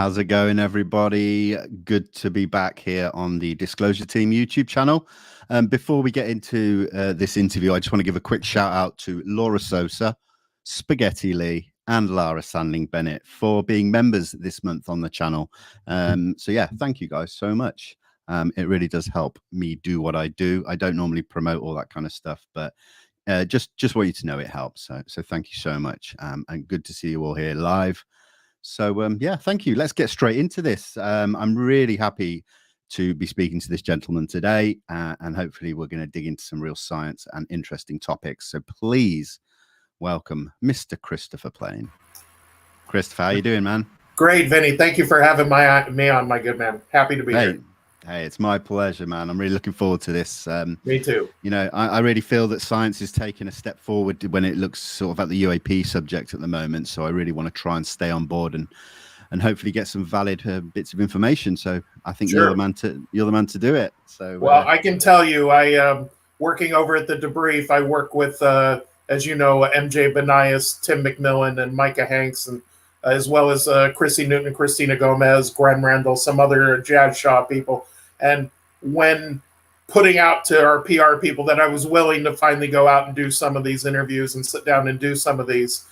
How's it going, everybody? Good to be back here on the Disclosure Team YouTube channel. Before we get into this interview, I just want to give a quick shout out to Laura Sosa, Spaghetti Lee, and Lara Sandling Bennett for being members this month on the channel. So yeah, thank you guys so much. It really does help me do what I do. I don't normally promote all that kind of stuff, but just want you to know it helps. So thank you so much, and good to see you all here live. So yeah, thank you. Let's get straight into this. I'm really happy to be speaking to this gentleman today, and hopefully we're going to dig into some real science and interesting topics. So please welcome Mr. Christopher Plain. Christopher, how you doing, man? Great, Vinnie. Thank you for having me on, my good man. Happy to be here. Hey, it's my pleasure, man. I'm really looking forward to this. Me too. You know, I really feel that science is taking a step forward when it looks sort of at the UAP subject at the moment. So I really want to try and stay on board and hopefully get some valid bits of information. So I think you're the man to do it. So well, I can tell you, I working over at the Debrief. I work with, as you know, MJ Benias, Tim McMillan, and Micah Hanks, and as well as Chrissy Newton, Christina Gomez, Glenn Randall, some other Jazz Shaw people. And when putting out to our PR people that I was willing to finally go out and do some of these interviews and sit down and do some of these,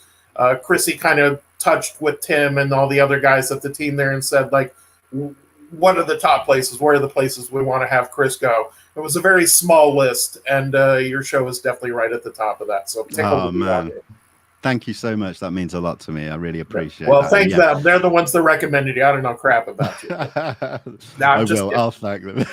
Chrissy kind of touched with Tim and all the other guys at the team there and said, like, what are the top places? Where are the places we want to have Chris go? It was a very small list, and your show is definitely right at the top of that. So take a look at that. Thank you so much. That means a lot to me. I really appreciate it. Well, thank them. They're the ones that recommended you. I don't know crap about you. I'll thank them.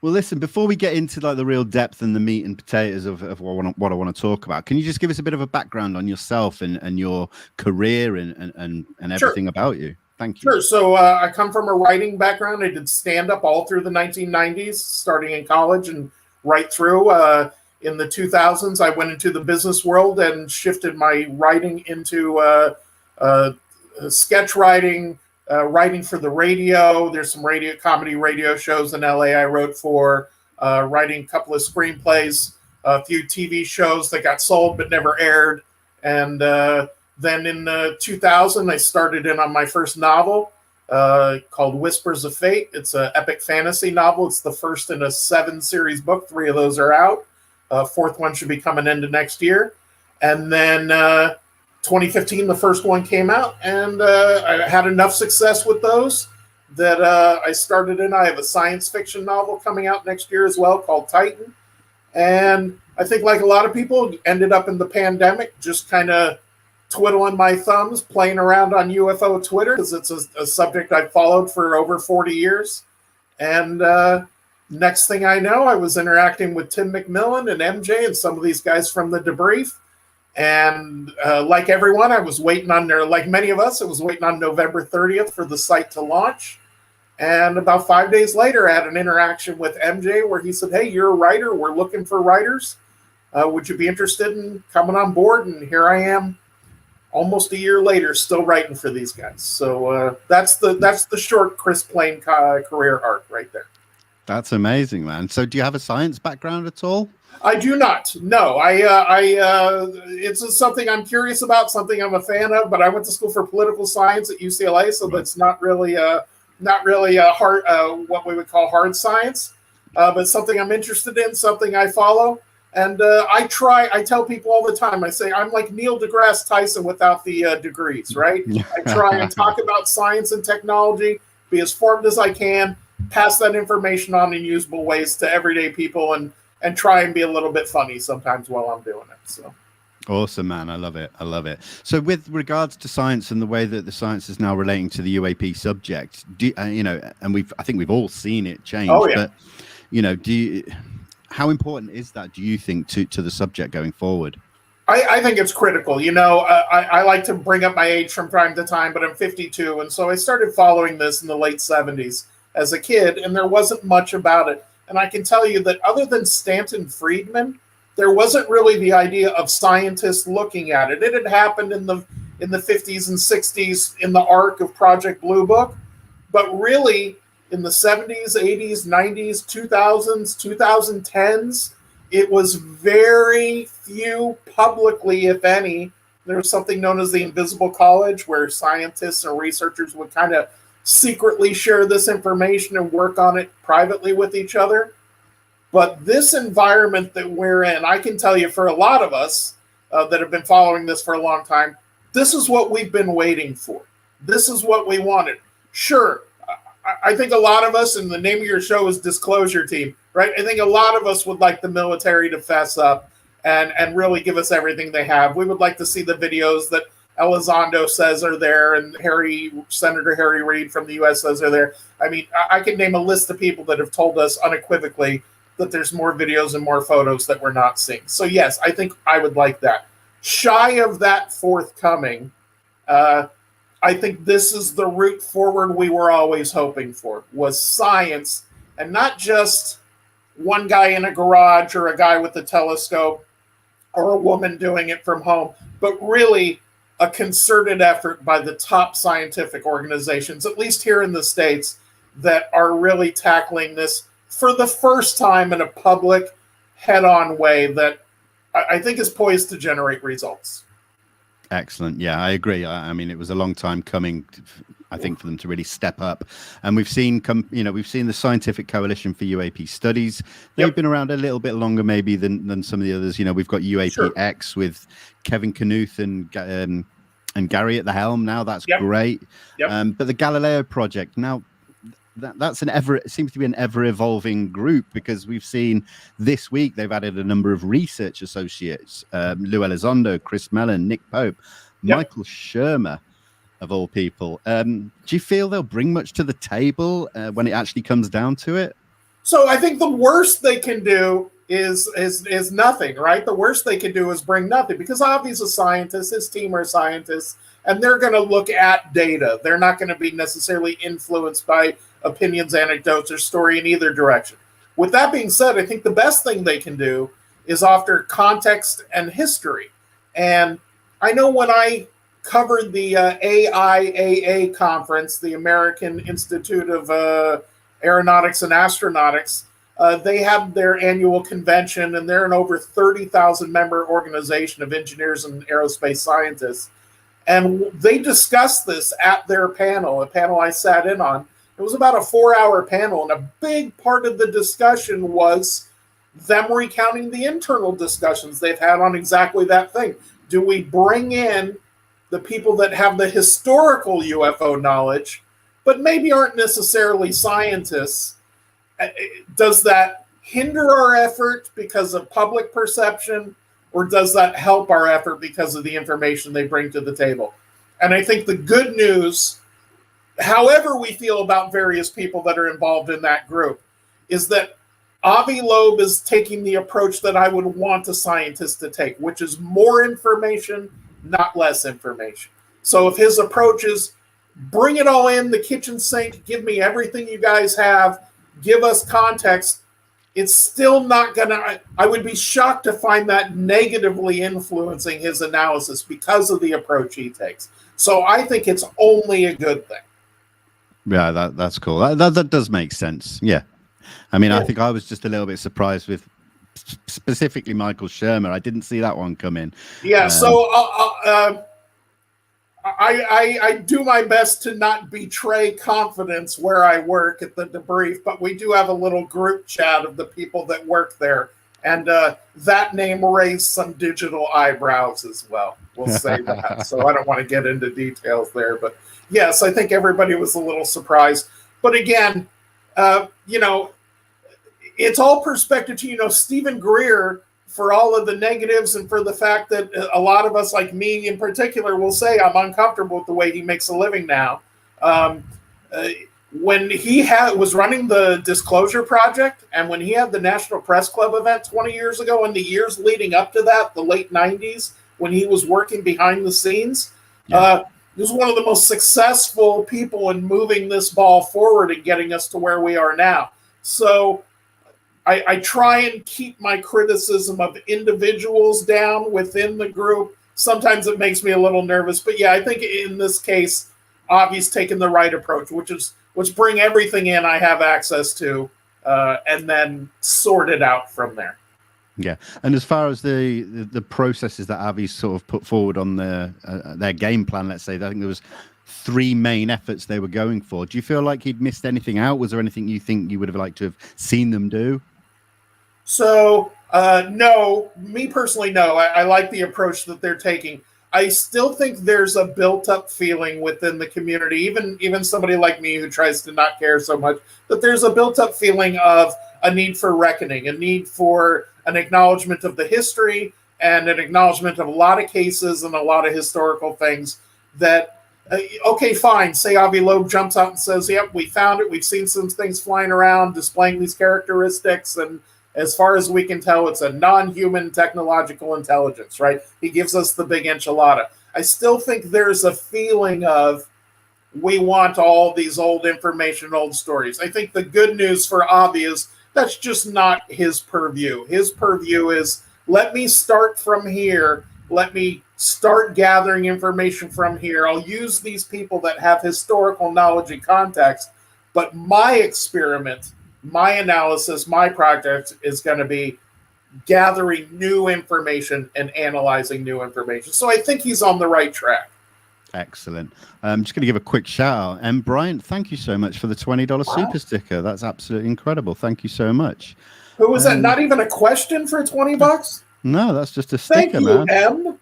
Well, listen, before we get into like the real depth and the meat and potatoes of what I want to talk about, can you just give us a bit of a background on yourself and your career and everything about you? Thank you. Sure. So I come from a writing background. I did stand-up all through the 1990s, starting in college and right through. In the 2000s, I went into the business world and shifted my writing into sketch writing, writing for the radio. There's some comedy radio shows in LA I wrote for, writing a couple of screenplays, a few TV shows that got sold but never aired. And then in 2000, I started in on my first novel called Whispers of Fate. It's an epic fantasy novel. It's the first in a 7-series book. 3 of those are out. 4th one should be coming into next year. And then 2015, the first one came out, and I had enough success with those that I started in. I have a science fiction novel coming out next year as well called Titan. And I think, like a lot of people, ended up in the pandemic just kind of twiddling my thumbs, playing around on UFO Twitter, because it's a subject I've followed for over 40 years. And next thing I know, I was interacting with Tim McMillan and MJ and some of these guys from the Debrief. And like everyone, I was waiting on like many of us, I was waiting on November 30th for the site to launch. And about 5 days later, I had an interaction with MJ where he said, hey, you're a writer. We're looking for writers. Would you be interested in coming on board? And here I am, almost a year later, still writing for these guys. So that's the short Chris Plain career arc right there. That's amazing, man. So do you have a science background at all? I do not. No, it's something I'm curious about, something I'm a fan of, but I went to school for political science at UCLA, so that's not really a hard, what we would call hard science, but something I'm interested in, something I follow. And I tell people all the time, I say, I'm like Neil deGrasse Tyson without the degrees, right? I try and talk about science and technology, be as formed as I can, pass that information on in usable ways to everyday people, and try and be a little bit funny sometimes while I'm doing it. So awesome, man. I love it. So with regards to science and the way that the science is now relating to the UAP subject, and I think we've all seen it change. Oh, yeah. But how important is that, do you think, to the subject going forward? I think it's critical. I like to bring up my age from time to time, but I'm 52. And so I started following this in the late 70s as a kid, and there wasn't much about it. And I can tell you that other than Stanton Friedman, there wasn't really the idea of scientists looking at it. It had happened in the 50s and 60s in the arc of Project Blue Book. But really, in the 70s, 80s, 90s, 2000s, 2010s, it was very few publicly, if any, There was something known as the Invisible College, where scientists and researchers would kind of secretly share this information and work on it privately with each other. But this environment that we're in, I can tell you for a lot of us that have been following this for a long time, this is what we've been waiting for. This is what we wanted. Sure, I think a lot of us, and the name of your show is Disclosure Team, right? I think a lot of us would like the military to fess up and really give us everything they have. We would like to see the videos that Elizondo says are there and Senator Harry Reid from the U.S. says are there. I mean, I can name a list of people that have told us unequivocally that there's more videos and more photos that we're not seeing. So yes, I think I would like that. Shy of that forthcoming, I think this is the route forward we were always hoping for, was science, and not just one guy in a garage or a guy with a telescope or a woman doing it from home, but really a concerted effort by the top scientific organizations, at least here in the States, that are really tackling this for the first time in a public, head-on way that I think is poised to generate results. Excellent. Yeah, I agree. I mean, it was a long time coming, I think, for them to really step up. And we've seen the Scientific Coalition for UAP Studies. They've been around a little bit longer, maybe, than some of the others. You know, we've got UAPX with Kevin Knuth and Gary at the helm now. That's great. But the Galileo Project now. That's it seems to be an ever-evolving group, because we've seen this week they've added a number of research associates: Lou Elizondo, Chris Mellon, Nick Pope, Michael Sherman, of all people. Do you feel they'll bring much to the table when it actually comes down to it? So I think the worst they can do is nothing, right? The worst they can do is bring nothing, because Avi's a scientist, his team are scientists, and they're going to look at data. They're not going to be necessarily influenced by opinions, anecdotes, or story in either direction. With that being said, I think the best thing they can do is offer context and history. And I know when I covered the AIAA conference, the American Institute of Aeronautics and Astronautics, they had their annual convention, and they're an over 30,000 member organization of engineers and aerospace scientists. And they discussed this at their panel, a panel I sat in on. It was about a 4-hour panel, and a big part of the discussion was them recounting the internal discussions they've had on exactly that thing. Do we bring in the people that have the historical UFO knowledge, but maybe aren't necessarily scientists? Does that hinder our effort because of public perception, or does that help our effort because of the information they bring to the table? And I think the good news, however we feel about various people that are involved in that group, is that Avi Loeb is taking the approach that I would want a scientist to take, which is more information, not less information. So if his approach is bring it all in the kitchen sink, give me everything you guys have, give us context, it's still not going to, I would be shocked to find that negatively influencing his analysis because of the approach he takes. So I think it's only a good thing. Yeah, that's cool. That does make sense. Yeah. I mean, I think I was just a little bit surprised with specifically Michael Sherman. I didn't see that one come in. Yeah, so I do my best to not betray confidence where I work at the Debrief, but we do have a little group chat of the people that work there. And that name raised some digital eyebrows as well. We'll say that. So I don't want to get into details there. But yes, I think everybody was a little surprised. But again, it's all perspective to, Stephen Greer, for all of the negatives and for the fact that a lot of us, like me in particular, will say I'm uncomfortable with the way he makes a living now. When he was running the Disclosure Project, and when he had the National Press Club event 20 years ago, and the years leading up to that, the late 90s, when he was working behind the scenes, he was one of the most successful people in moving this ball forward and getting us to where we are now. So I try and keep my criticism of individuals down within the group. Sometimes it makes me a little nervous, but yeah, I think in this case, Avi's taken the right approach, which bring everything in I have access to, and then sort it out from there. Yeah, and as far as the processes that Avi's sort of put forward on their game plan, let's say, I think there was 3 main efforts they were going for. Do you feel like he'd missed anything out? Was there anything you think you would have liked to have seen them do? So, no, me personally, no. I like the approach that they're taking. I still think there's a built-up feeling within the community, even somebody like me who tries to not care so much, that there's a built-up feeling of a need for reckoning, a need for an acknowledgement of the history and an acknowledgement of a lot of cases and a lot of historical things that, okay, fine, say Avi Loeb jumps out and says, yep, we found it, we've seen some things flying around displaying these characteristics, and as far as we can tell, it's a non-human technological intelligence, right? He gives us the big enchilada. I still think there's a feeling of we want all these old information, old stories. I think the good news for Avi is that's just not his purview. His purview is, let me start from here. Let me start gathering information from here. I'll use these people that have historical knowledge and context, but my experiment, my analysis, my project is going to be gathering new information and analyzing new information. So I think he's on the right track. Excellent. I'm just going to give a quick shout out. And Bryant, thank you so much for the $20 super sticker. That's absolutely incredible. Thank you so much. Who was that? Not even a question for $20? No, that's just a sticker, Thank you, man. M.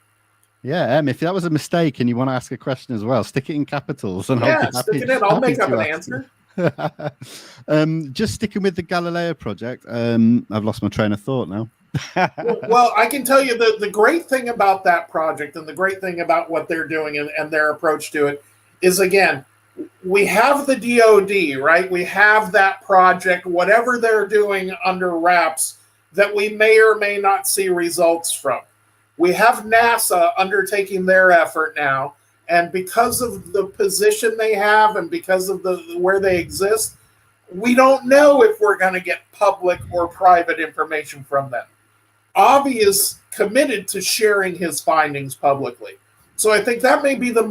Yeah, Em, if that was a mistake and you want to ask a question as well, stick it in capitals. And yeah, stick it in. I'll make up an answer. Just sticking with the Galileo Project. I've lost my train of thought now. Well, I can tell you the great thing about that project and the great thing about what they're doing and their approach to it is, again, we have the DoD, right? We have that project, whatever they're doing under wraps, that we may or may not see results from. We have NASA undertaking their effort now, and because of the position they have and because of where they exist, we don't know if we're going to get public or private information from them. Avi is committed to sharing his findings publicly. So I think that may be the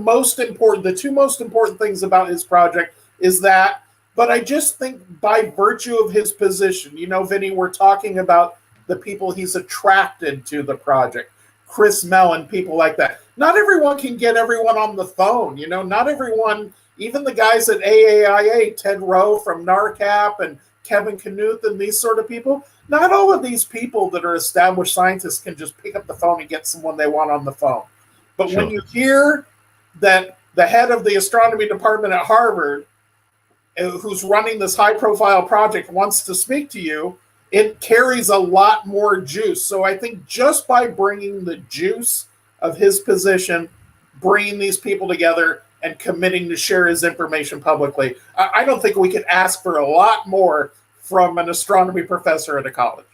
two most important things about his project is that, but I just think by virtue of his position, Vinnie, we're talking about the people he's attracted to the project, Chris Mellon, people like that. Not everyone can get everyone on the phone, not everyone, even the guys at AAIA, Ted Rowe from NARCAP and Kevin Knuth and these sort of people, not all of these people that are established scientists can just pick up the phone and get someone they want on the phone. But sure, when you hear that the head of the astronomy department at Harvard, who's running this high-profile project, wants to speak to you, it carries a lot more juice. So I think just by bringing the juice of his position, bringing these people together, and committing to share his information publicly, I don't think we could ask for a lot more from an astronomy professor at a college.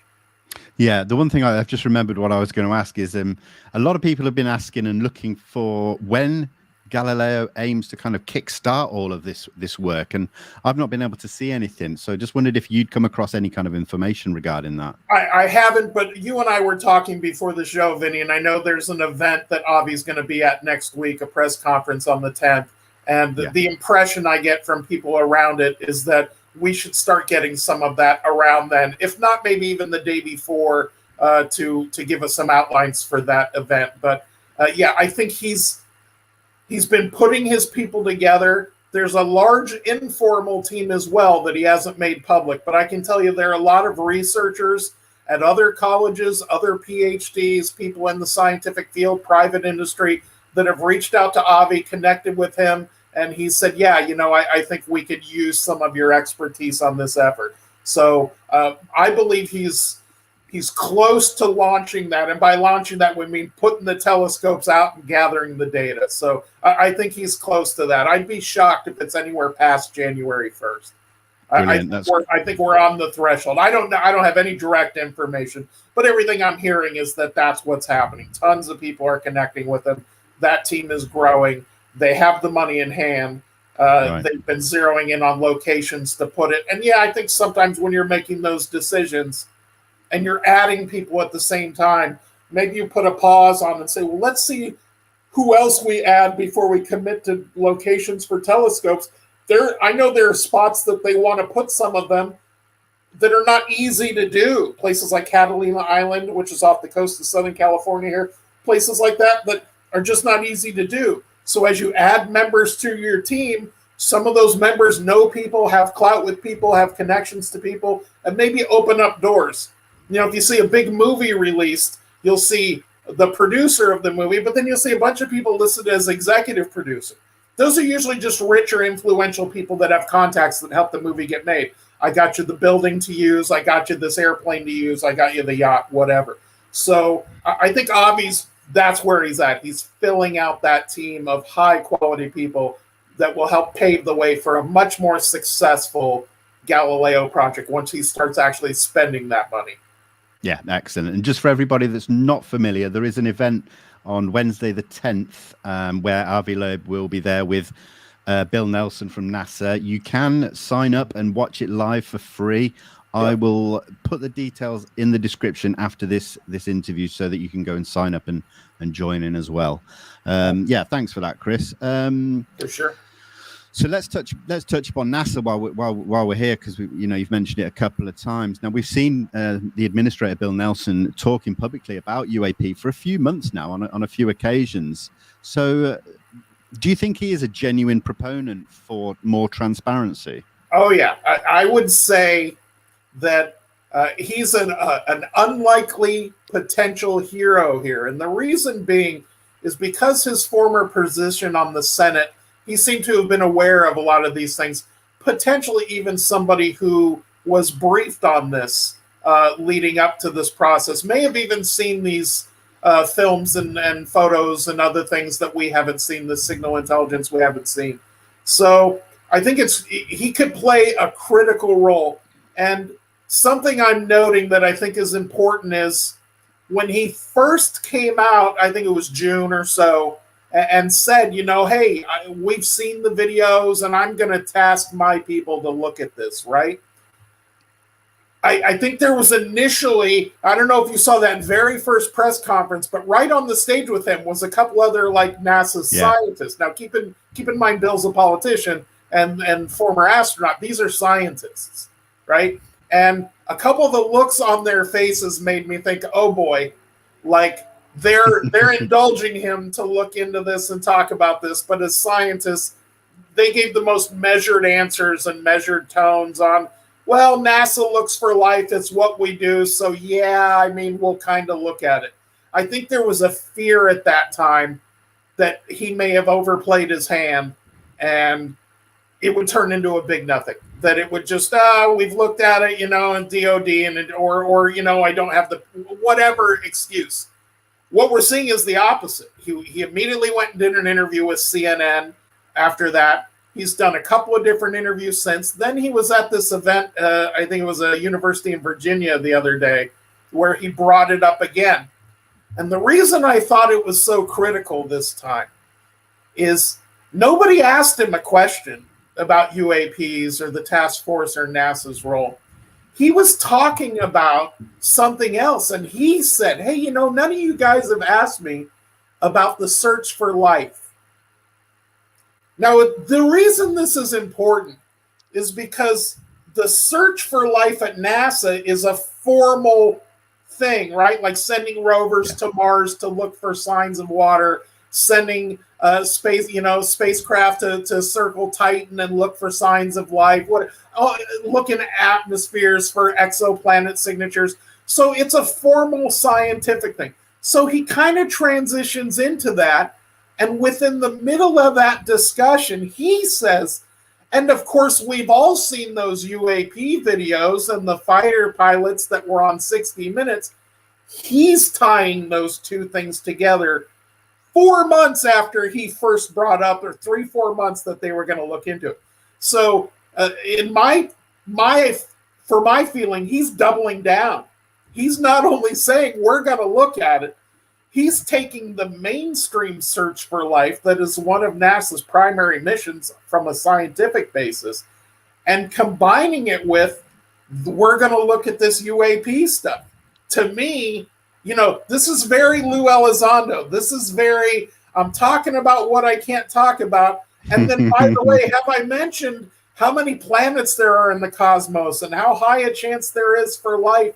Yeah, the one thing I've just remembered what I was going to ask is a lot of people have been asking and looking for when Galileo aims to kind of kickstart all of this work, and I've not been able to see anything. So I just wondered if you'd come across any kind of information regarding that. I haven't, but you and I were talking before the show, Vinny, and I know there's an event that Avi's going to be at next week, a press conference on the 10th, and the impression I get from people around it is that we should start getting some of that around then, if not maybe even the day before, to give us some outlines for that event. But I think he's been putting his people together. There's a large informal team as well that he hasn't made public, but I can tell you there are a lot of researchers at other colleges, other PhDs, people in the scientific field, private industry that have reached out to Avi, connected with him, and he said, I think we could use some of your expertise on this effort. So I believe he's close to launching that. And by launching that, we mean putting the telescopes out and gathering the data. So I think he's close to that. I'd be shocked if it's anywhere past January 1st. I think we're on the threshold. I don't have any direct information, but everything I'm hearing is that that's what's happening. Tons of people are connecting with him. That team is growing. They have the money in hand. Right. They've been zeroing in on locations to put it. And I think sometimes when you're making those decisions and you're adding people at the same time, maybe you put a pause on and say, well, let's see who else we add before we commit to locations for telescopes. I know there are spots that they want to put some of them. that are not easy to do. Places like Catalina Island, which is off the coast of Southern California here, places like that are just not easy to do. So as you add members to your team, some of those members know people, have clout with people, have connections to people, and maybe open up doors. If you see a big movie released, you'll see the producer of the movie, but then you'll see a bunch of people listed as executive producer. Those are usually just rich or influential people that have contacts that help the movie get made. I got you the building to use. I got you this airplane to use. I got you the yacht, whatever. So I think Avi's, that's where he's at. He's filling out that team of high quality people that will help pave the way for a much more successful Galileo project once he starts actually spending that money. Yeah, excellent. And just for everybody that's not familiar, there is an event on Wednesday the 10th where Avi Loeb will be there with Bill Nelson from NASA. You can sign up and watch it live for free. I will put the details in the description after this interview so that you can go and sign up and join in as well. Yeah, thanks for that, Chris. For sure. So let's touch upon NASA while we're here, because you've mentioned it a couple of times. Now we've seen the administrator Bill Nelson talking publicly about UAP for a few months now on a few occasions. So do you think he is a genuine proponent for more transparency? Oh yeah, I would say that he's an unlikely potential hero here, and the reason being is because his former position on the Senate, he seemed to have been aware of a lot of these things, potentially even somebody who was briefed on this leading up to this process, may have even seen these films and photos and other things that we haven't seen, the signal intelligence we haven't seen. So I think he could play a critical role. And something I'm noting that I think is important is when he first came out, I think it was June or so, and said, hey, we've seen the videos and I'm going to task my people to look at this, right? I think there was initially, I don't know if you saw that very first press conference, but right on the stage with him was a couple other like NASA scientists. Now, keep in mind, Bill's a politician and former astronaut. These are scientists, right? And a couple of the looks on their faces made me think, oh boy, like they're indulging him to look into this and talk about this. But as scientists, they gave the most measured answers and measured tones on, well, NASA looks for life. It's what we do. So yeah, I mean, we'll kind of look at it. I think there was a fear at that time that he may have overplayed his hand and it would turn into a big nothing. That it would just, we've looked at it, and DOD or I don't have the whatever excuse. What we're seeing is the opposite. He immediately went and did an interview with CNN after that. He's done a couple of different interviews since. Then he was at this event, I think it was a university in Virginia the other day, where he brought it up again. And the reason I thought it was so critical this time is nobody asked him a question about UAPs or the task force or NASA's role. He was talking about something else, and he said, hey, none of you guys have asked me about the search for life. Now, the reason this is important is because the search for life at NASA is a formal thing, right? Like sending rovers to Mars to look for signs of water, sending spacecraft to circle Titan and look for signs of life, looking at atmospheres for exoplanet signatures. So it's a formal scientific thing. So he kind of transitions into that. And within the middle of that discussion, he says, and of course, we've all seen those UAP videos and the fighter pilots that were on 60 Minutes. He's tying those two things together 4 months after he first brought up, or 3-4 months that they were going to look into it. So in for my feeling, he's doubling down. He's not only saying we're going to look at it, he's taking the mainstream search for life that is one of NASA's primary missions from a scientific basis and combining it with, we're going to look at this UAP stuff. To me, this is very Lou Elizondo. This is very, I'm talking about what I can't talk about. And then, by the way, have I mentioned, how many planets there are in the cosmos and how high a chance there is for life.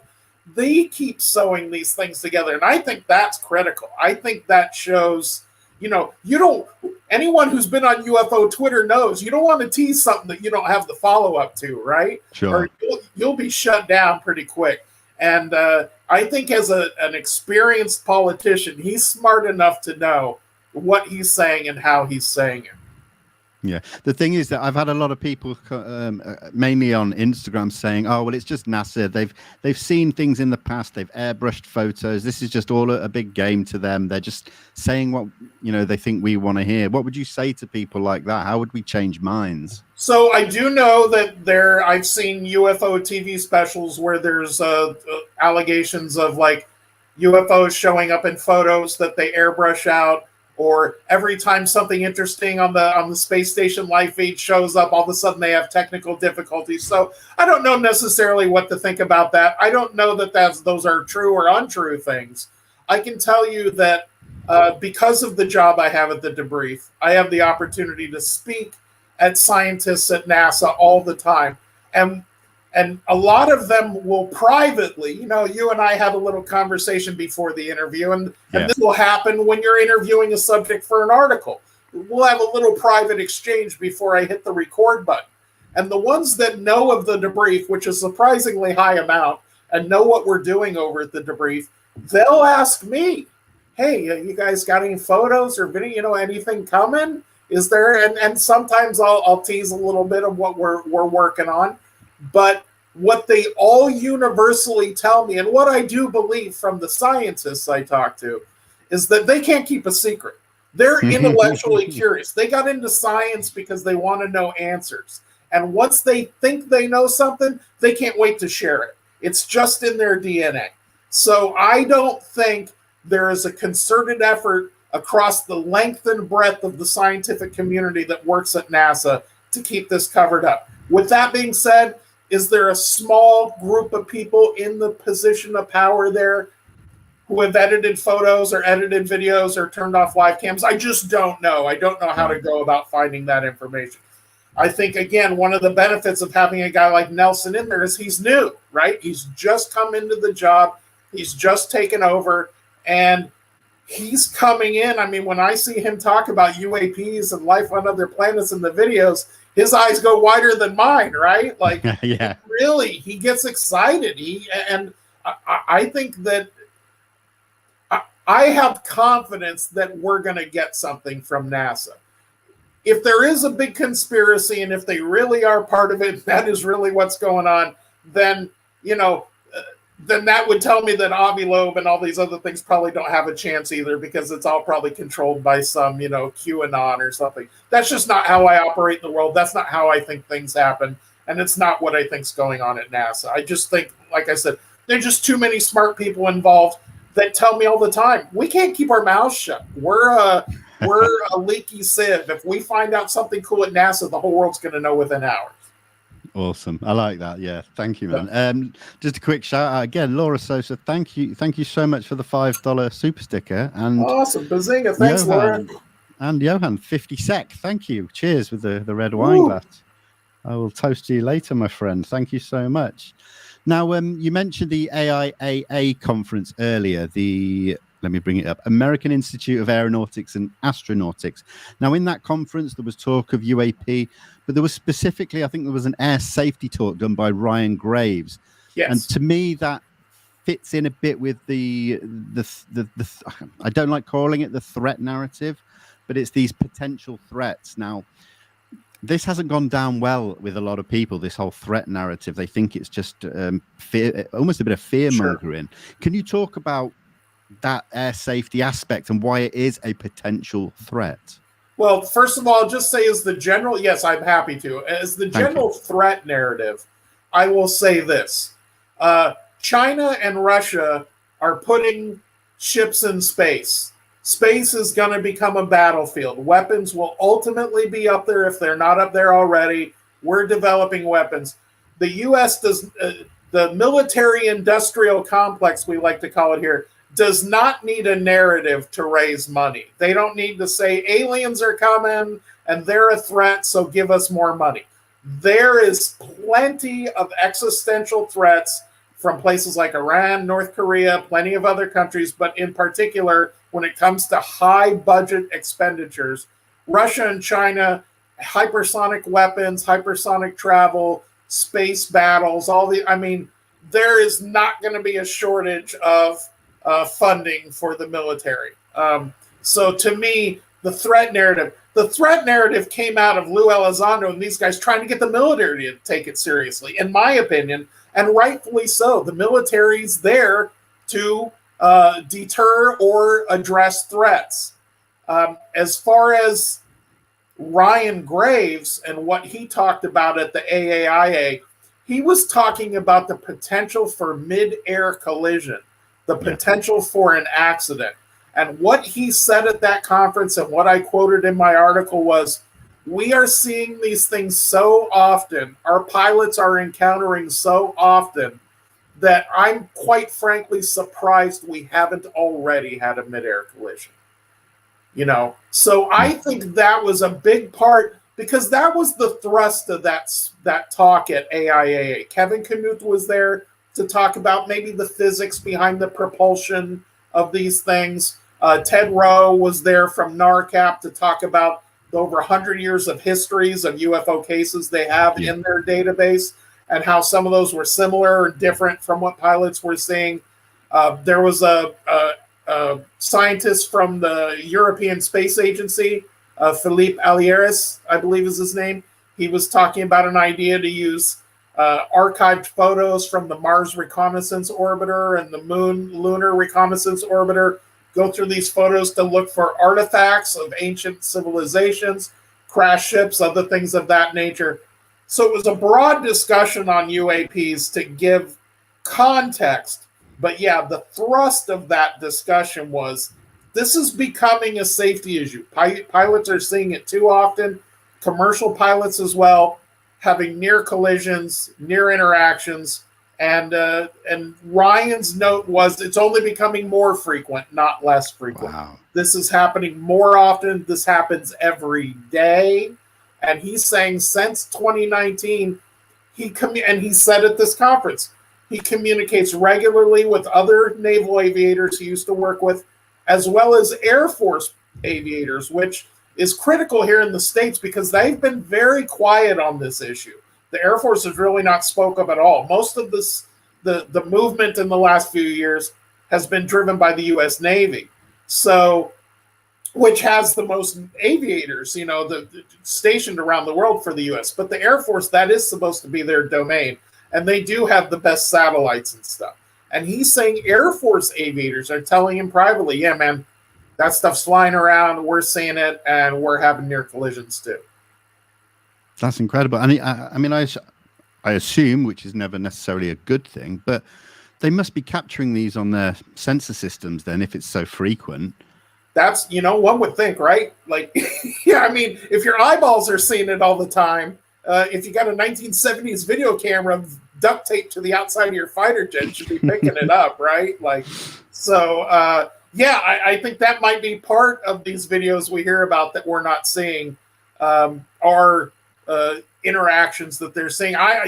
They keep sewing these things together. And I think that's critical. I think that shows, you don't, anyone who's been on UFO Twitter knows you don't want to tease something that you don't have the follow up to, right? Sure. Or you'll be shut down pretty quick. And I think as an experienced politician, he's smart enough to know what he's saying and how he's saying it. Yeah. The thing is that I've had a lot of people, mainly on Instagram, saying, "Oh, well, it's just NASA. They've seen things in the past. They've airbrushed photos. This is just all a big game to them. They're just saying what they think we want to hear." What would you say to people like that? How would we change minds? So I do know that I've seen UFO TV specials where there's allegations of like UFOs showing up in photos that they airbrush out. Or every time something interesting on the space station live feed shows up, all of a sudden they have technical difficulties. So I don't know necessarily what to think about that. I don't know that those are true or untrue things. I can tell you that because of the job I have at the Debrief, I have the opportunity to speak at scientists at NASA all the time. And a lot of them will privately, you and I have a little conversation before the interview, and this will happen when you're interviewing a subject for an article. We'll have a little private exchange before I hit the record button. And the ones that know of the Debrief, which is a surprisingly high amount, and know what we're doing over at the Debrief, they'll ask me, "Hey, you guys got any photos or video, anything coming? Is there?" And sometimes I'll tease a little bit of what we're working on. But what they all universally tell me, and what I do believe from the scientists I talk to, is that they can't keep a secret. They're intellectually curious. They got into science because they want to know answers. And once they think they know something, they can't wait to share it. It's just in their DNA. So I don't think there is a concerted effort across the length and breadth of the scientific community that works at NASA to keep this covered up. With that being said, is there a small group of people in the position of power there who have edited photos or edited videos or turned off live cams? I just don't know. I don't know how to go about finding that information. I think, again, one of the benefits of having a guy like Nelson in there is he's new, right? He's just come into the job. He's just taken over, and he's coming in. I mean, when I see him talk about UAPs and life on other planets in the videos, his eyes go wider than mine, right? Like, yeah, really, he gets excited. I think that I have confidence that we're going to get something from NASA. If there is a big conspiracy, and if they really are part of it, that is really what's going on, then, then that would tell me that Avi Loeb and all these other things probably don't have a chance either, because it's all probably controlled by some, QAnon or something. That's just not how I operate in the world. That's not how I think things happen. And it's not what I think's going on at NASA. I just think, like I said, there are just too many smart people involved that tell me all the time, we can't keep our mouths shut. We're a leaky sieve. If we find out something cool at NASA, the whole world's going to know within hours. Awesome. I like that. Yeah. Thank you, man. Just a quick shout out again, Laura Sosa. Thank you so much for the $5 super sticker. And awesome. Bazinga. Thanks, Laura. And Johan, 50 sec. Thank you. Cheers with the red wine glass. I will toast to you later, my friend. Thank you so much. Now, you mentioned the AIAA conference earlier, let me bring it up, American Institute of Aeronautics and Astronautics. Now, in that conference, there was talk of UAP, but there was specifically, I think there was an air safety talk done by Ryan Graves. Yes. And to me, that fits in a bit with the I don't like calling it the threat narrative, but it's these potential threats. Now, this hasn't gone down well with a lot of people, this whole threat narrative. They think it's just fear, almost a bit of fear-mongering. Sure. Can you talk about that air safety aspect and why it is a potential threat? Well, first of all, just say as the general, yes, I'm happy to. As the general threat narrative, I will say this. China and Russia are putting ships in space. Space is going to become a battlefield. Weapons will ultimately be up there if they're not up there already. We're developing weapons. The U.S. does, the military-industrial complex, we like to call it here, does not need a narrative to raise money. They don't need to say aliens are coming and they're a threat, so give us more money. there is plenty of existential threats from places like Iran, North Korea, plenty of other countries, but in particular, when it comes to high budget expenditures, Russia and China, hypersonic weapons, hypersonic travel, space battles, there is not going to be a shortage of funding for the military. So to me, the threat narrative came out of Lou Elizondo and these guys trying to get the military to take it seriously, in my opinion, and rightfully so. The military's there to deter or address threats. As far as Ryan Graves and what he talked about at the AAIA, he was talking about the potential for mid-air collision, the potential for an accident. And what he said at that conference and what I quoted in my article was, we are seeing these things so often, our pilots are encountering so often, that I'm quite frankly surprised we haven't already had a mid-air collision. So I think that was a big part, because that was the thrust of that talk at AIAA. Kevin Knuth was there to talk about maybe the physics behind the propulsion of these things. Ted Rowe was there from NARCAP to talk about the over 100 years of histories of UFO cases they have in their database, and how some of those were similar or different from what pilots were seeing. There was a scientist from the European Space Agency, Philippe Alieris, I believe is his name. He was talking about an idea to use archived photos from the Mars Reconnaissance Orbiter and the Moon Lunar Reconnaissance Orbiter, go through these photos to look for artifacts of ancient civilizations, crash ships, other things of that nature. So it was a broad discussion on UAPs to give context. But yeah, the thrust of that discussion was, this is becoming a safety issue. Pilots are seeing it too often, commercial pilots as well, having near collisions, near interactions. And Ryan's note was, it's only becoming more frequent, not less frequent. Wow. This is happening more often. This happens every day. And he's saying since 2019, and he said at this conference, he communicates regularly with other naval aviators he used to work with, as well as Air Force aviators, which is critical here in the States because they've been very quiet on this issue. The Air Force has really not spoke up at all. Most of this, the movement in the last few years has been driven by the U.S. Navy, which has the most aviators, stationed around the world for the U.S. But the Air Force, that is supposed to be their domain, and they do have the best satellites and stuff. And he's saying Air Force aviators are telling him privately, yeah, man, that stuff's flying around, we're seeing it, and we're having near collisions too. That's incredible. I assume, which is never necessarily a good thing, but they must be capturing these on their sensor systems then, if it's so frequent. That's, one would think, right? Like, yeah, if your eyeballs are seeing it all the time, if you got a 1970s video camera duct taped to the outside of your fighter jet, you should be picking it up, right? Like, so, I think that might be part of these videos we hear about that we're not seeing, are interactions that they're seeing. I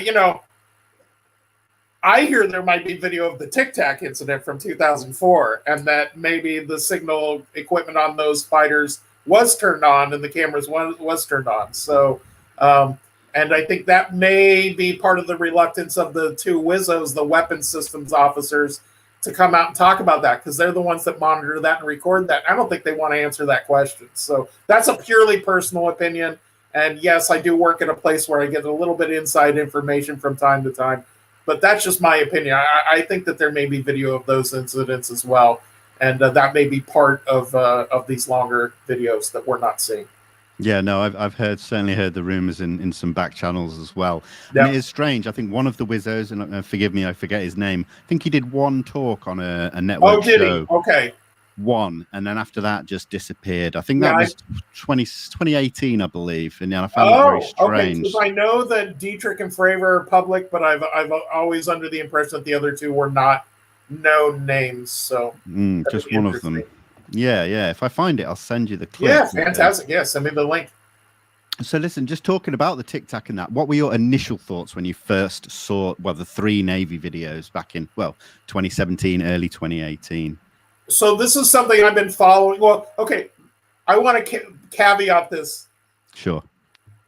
hear there might be video of the Tic Tac incident from 2004, and that maybe the signal equipment on those fighters was turned on and the cameras was turned on. So, and I think that may be part of the reluctance of the two WISOs, the weapons systems officers, to come out and talk about that, because they're the ones that monitor that and record that. I don't think they want to answer that question. So that's a purely personal opinion. And yes, I do work at a place where I get a little bit inside information from time to time, but that's just my opinion. I think that there may be video of those incidents as well, and that may be part of these longer videos that we're not seeing. Yeah, no, I've certainly heard the rumors in some back channels as well. Yep. And it is strange. I think one of the Wizzos, and forgive me, I forget his name. I think he did one talk on a network show. He? Okay. One, and then after that just disappeared. I think that was 2018, I believe, and I found it very strange. Okay, I know that Dietrich and Fravor are public, but I've always under the impression that the other two were not known names. So just one of them. Yeah. If I find it, I'll send you the clip. Yeah, fantastic. Yeah, send me the link. So listen, just talking about the Tic Tac and that, what were your initial thoughts when you first saw, well, the 3 Navy videos back in, well, 2017, early 2018? So this is something I've been following. Well, okay, I want to caveat this. Sure.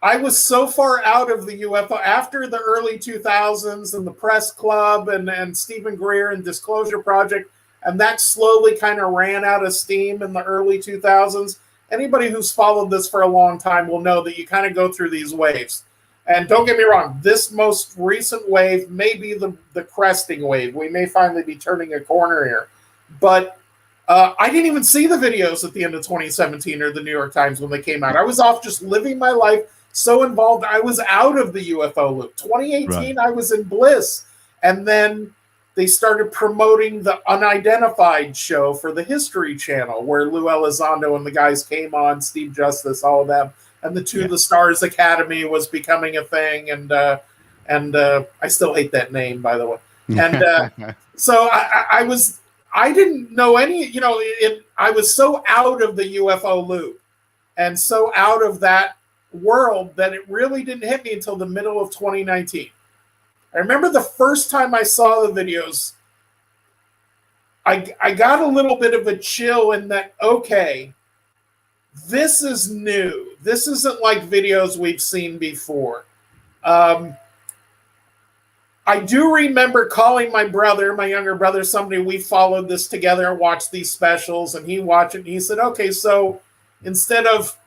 I was so far out of the UFO after the early 2000s and the Press Club and Stephen Greer and Disclosure Project, and that slowly kind of ran out of steam in the early 2000s. Anybody who's followed this for a long time will know that you kind of go through these waves. And don't get me wrong, this most recent wave may be the cresting wave. We may finally be turning a corner here. But I didn't even see the videos at the end of 2017 or the New York Times when they came out. I was off just living my life, so involved. I was out of the UFO loop. 2018, right. I was in bliss. And then they started promoting the Unidentified show for the History Channel, where Lou Elizondo and the guys came on, Steve Justice, all of them. And the Stars Academy was becoming a thing. And I still hate that name, by the way. And so I didn't know any, I was so out of the UFO loop and so out of that world that it really didn't hit me until the middle of 2019. I remember the first time I saw the videos, I got a little bit of a chill in that, okay, this is new. This isn't like videos we've seen before. I do remember calling my brother, my younger brother, somebody, we followed this together and watched these specials, and he watched it, and he said, okay, so instead of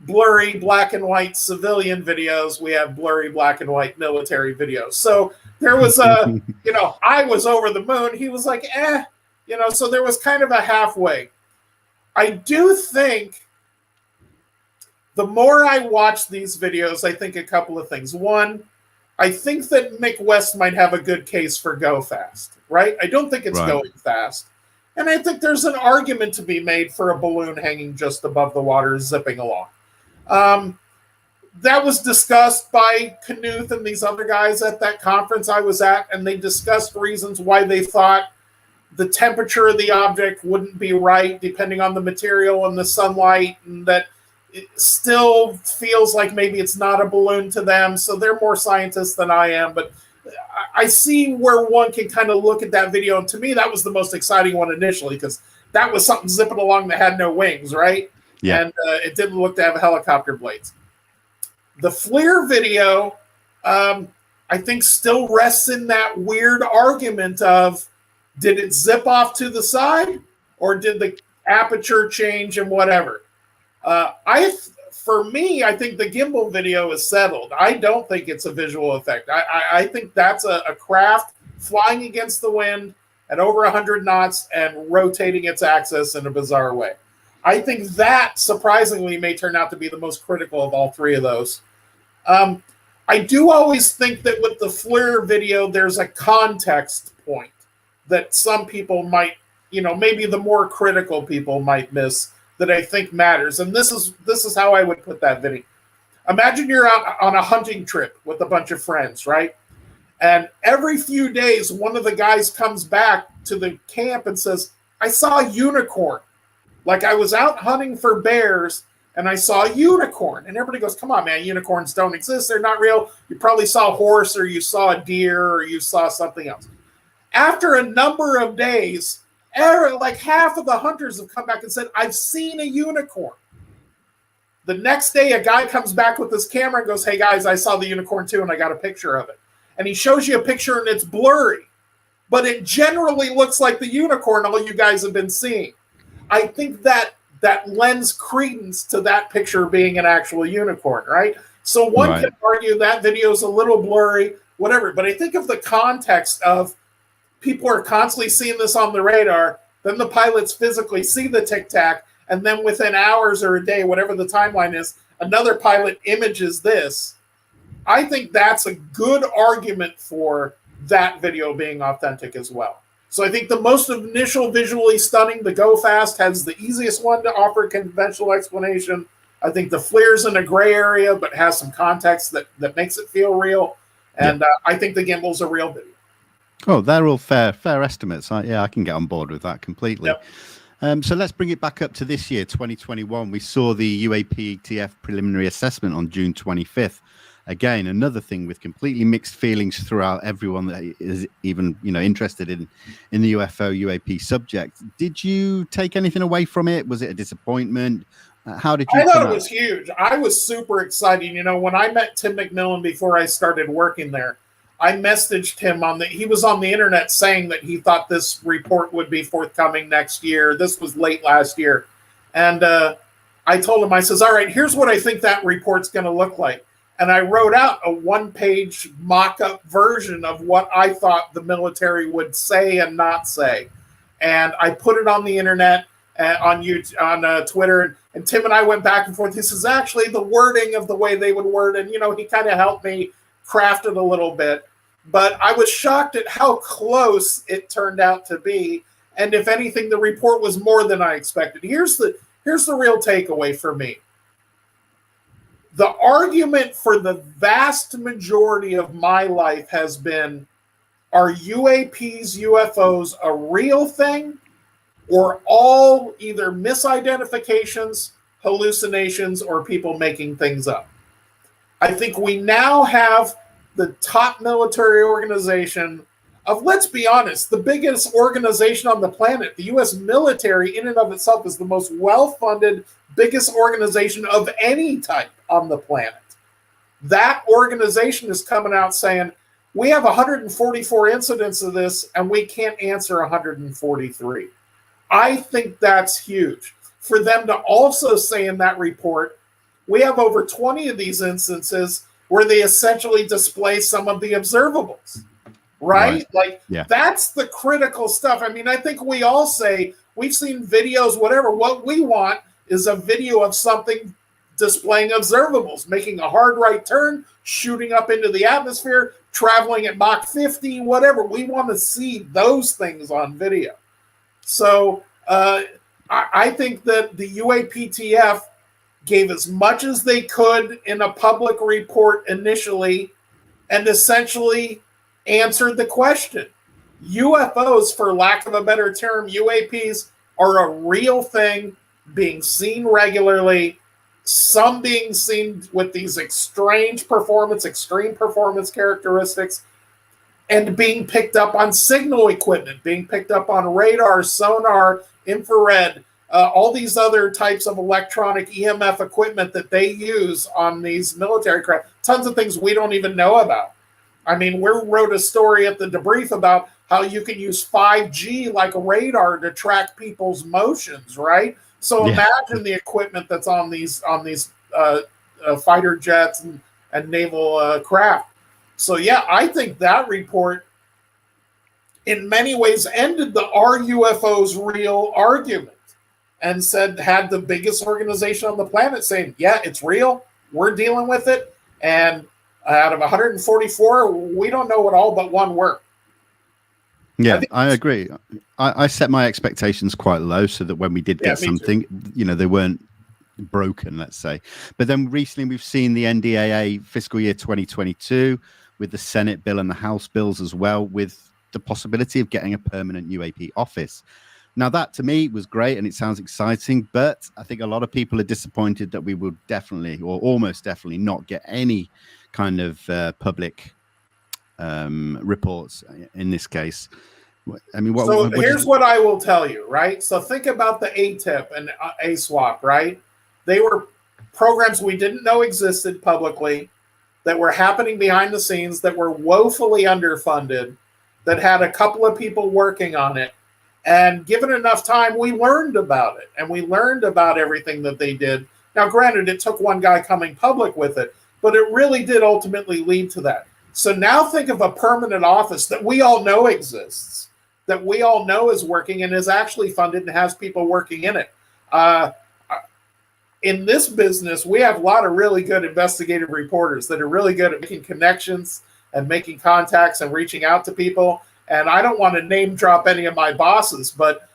blurry black and white civilian videos, we have blurry black and white military videos. So there was a, I was over the moon. He was like, so there was kind of a halfway. I do think the more I watch these videos, I think a couple of things. One, I think that Mick West might have a good case for go fast, right? I don't think it's going fast. And I think there's an argument to be made for a balloon hanging just above the water, zipping along. That was discussed by Knuth and these other guys at that conference I was at, and they discussed reasons why they thought the temperature of the object wouldn't be right, depending on the material and the sunlight, and that it still feels like maybe it's not a balloon to them. So they're more scientists than I am, but I see where one can kind of look at that video. And to me, that was the most exciting one initially, because that was something zipping along that had no wings, right? Yeah. And it didn't look to have helicopter blades. The FLIR video, I think, still rests in that weird argument of, did it zip off to the side, or did the aperture change and whatever? For me, I think the gimbal video is settled. I don't think it's a visual effect. I think that's a craft flying against the wind at over 100 knots and rotating its axis in a bizarre way. I think that, surprisingly, may turn out to be the most critical of all three of those. I do always think that with the FLIR video, there's a context point that some people might, maybe the more critical people might miss, that I think matters. And this is how I would put that video. Imagine you're out on a hunting trip with a bunch of friends, right? And every few days, one of the guys comes back to the camp and says, I saw a unicorn. Like, I was out hunting for bears and I saw a unicorn. And everybody goes, come on, man, unicorns don't exist. They're not real. You probably saw a horse, or you saw a deer, or you saw something else. After a number of days, like half of the hunters have come back and said, I've seen a unicorn. The next day, a guy comes back with his camera and goes, hey, guys, I saw the unicorn too, and I got a picture of it. And he shows you a picture, and it's blurry. But it generally looks like the unicorn all you guys have been seeing. I think that lends credence to that picture being an actual unicorn, right? So one can argue that video is a little blurry, whatever. But I think of the context of people are constantly seeing this on the radar, then the pilots physically see the Tic Tac, and then within hours or a day, whatever the timeline is, another pilot images this. I think that's a good argument for that video being authentic as well. So I think the most initial visually stunning, the Go Fast, has the easiest one to offer conventional explanation. I think the FLIR's in a gray area, but has some context that makes it feel real. And I think the gimbal's a real video. Oh, they're all fair estimates. I can get on board with that completely. So let's bring it back up to this year, 2021. We saw the UAP-ETF preliminary assessment on June 25th. Again, another thing with completely mixed feelings throughout everyone that is even, interested in the UFO UAP subject. Did you take anything away from it? Was it a disappointment? How did you? I thought it was huge. I was super excited. When I met Tim McMillan before I started working there, I messaged him he was on the internet saying that he thought this report would be forthcoming next year. This was late last year. And I told him, I says, all right, here's what I think that report's going to look like. And I wrote out a one-page mock-up version of what I thought the military would say and not say. And I put it on the internet, on YouTube, on Twitter, and Tim and I went back and forth. This is actually the wording of the way they would word it. And, he kind of helped me craft it a little bit. But I was shocked at how close it turned out to be. And if anything, the report was more than I expected. Here's the real takeaway for me. The argument for the vast majority of my life has been, are UAPs, UFOs a real thing, or all either misidentifications, hallucinations, or people making things up? I think we now have the top military organization of, let's be honest, the biggest organization on the planet. The U.S. military in and of itself is the most well-funded, biggest organization of any type on the planet. That organization is coming out saying, we have 144 incidents of this and we can't answer 143. I think that's huge. For them to also say in that report, we have over 20 of these instances where they essentially display some of the observables, right? That's the critical stuff. I mean, I think we all say, we've seen videos, whatever. What we want is a video of something displaying observables, making a hard right turn, shooting up into the atmosphere, traveling at Mach 50, whatever. We want to see those things on video. So I think that the UAPTF gave as much as they could in a public report initially and essentially answered the question. UFOs, for lack of a better term, UAPs are a real thing being seen regularly, some being seen with these extreme performance characteristics, and being picked up on signal equipment, being picked up on radar, sonar, infrared, all these other types of electronic EMF equipment that they use on these military craft. Tons of things we don't even know about. I mean, we wrote a story at the Debrief about how you can use 5G like a radar to track people's motions, right? So imagine the equipment that's on these fighter jets and naval craft. So yeah, I think that report in many ways ended the "Are UFOs real?" argument and had the biggest organization on the planet saying, yeah, it's real, we're dealing with it, and out of 144, we don't know what all but one were. Yeah, I agree. I set my expectations quite low so that when we did get something, they weren't broken, let's say. But then recently we've seen the NDAA fiscal year 2022 with the Senate bill and the House bills as well, with the possibility of getting a permanent UAP office. Now, that to me was great and it sounds exciting, but I think a lot of people are disappointed that we will definitely or almost definitely not get any kind of public reports in this case. I mean, here's what I will tell you, right? So think about the ATIP and ASWAP, right? They were programs we didn't know existed publicly, that were happening behind the scenes, that were woefully underfunded, that had a couple of people working on it. And given enough time, we learned about it. And we learned about everything that they did. Now, granted, it took one guy coming public with it, but it really did ultimately lead to that. So now think of a permanent office that we all know exists, that we all know is working and is actually funded and has people working in it. In this business, we have a lot of really good investigative reporters that are really good at making connections and making contacts and reaching out to people. And I don't want to name drop any of my bosses, but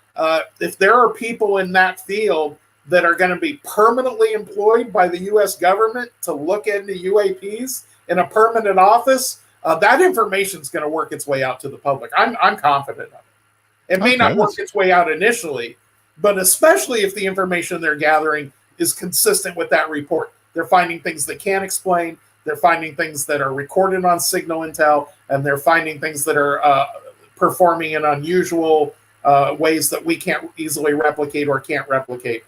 if there are people in that field that are going to be permanently employed by the U.S. government to look into UAPs in a permanent office, that information is going to work its way out to the public. I'm confident of it. It may not work its way out initially, but especially if the information they're gathering is consistent with that report. They're finding things they can't explain. They're finding things that are recorded on Signal Intel, and they're finding things that are performing in unusual ways that we can't easily replicate or can't replicate.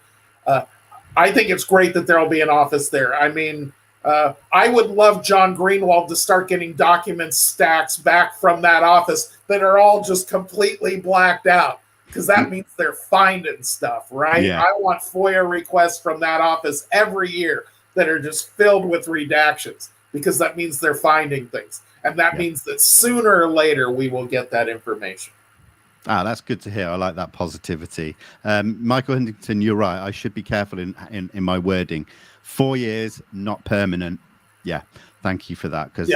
I think it's great that there'll be an office there. I mean, I would love John Greenwald to start getting document stacks back from that office that are all just completely blacked out, because that means they're finding stuff, right? Yeah. I want FOIA requests from that office every year that are just filled with redactions, because that means they're finding things. And that means that sooner or later we will get that information. Ah, that's good to hear. I like that positivity. Michael Huntington, you're right. I should be careful in my wording. 4 years, not permanent. Yeah, thank you for that, because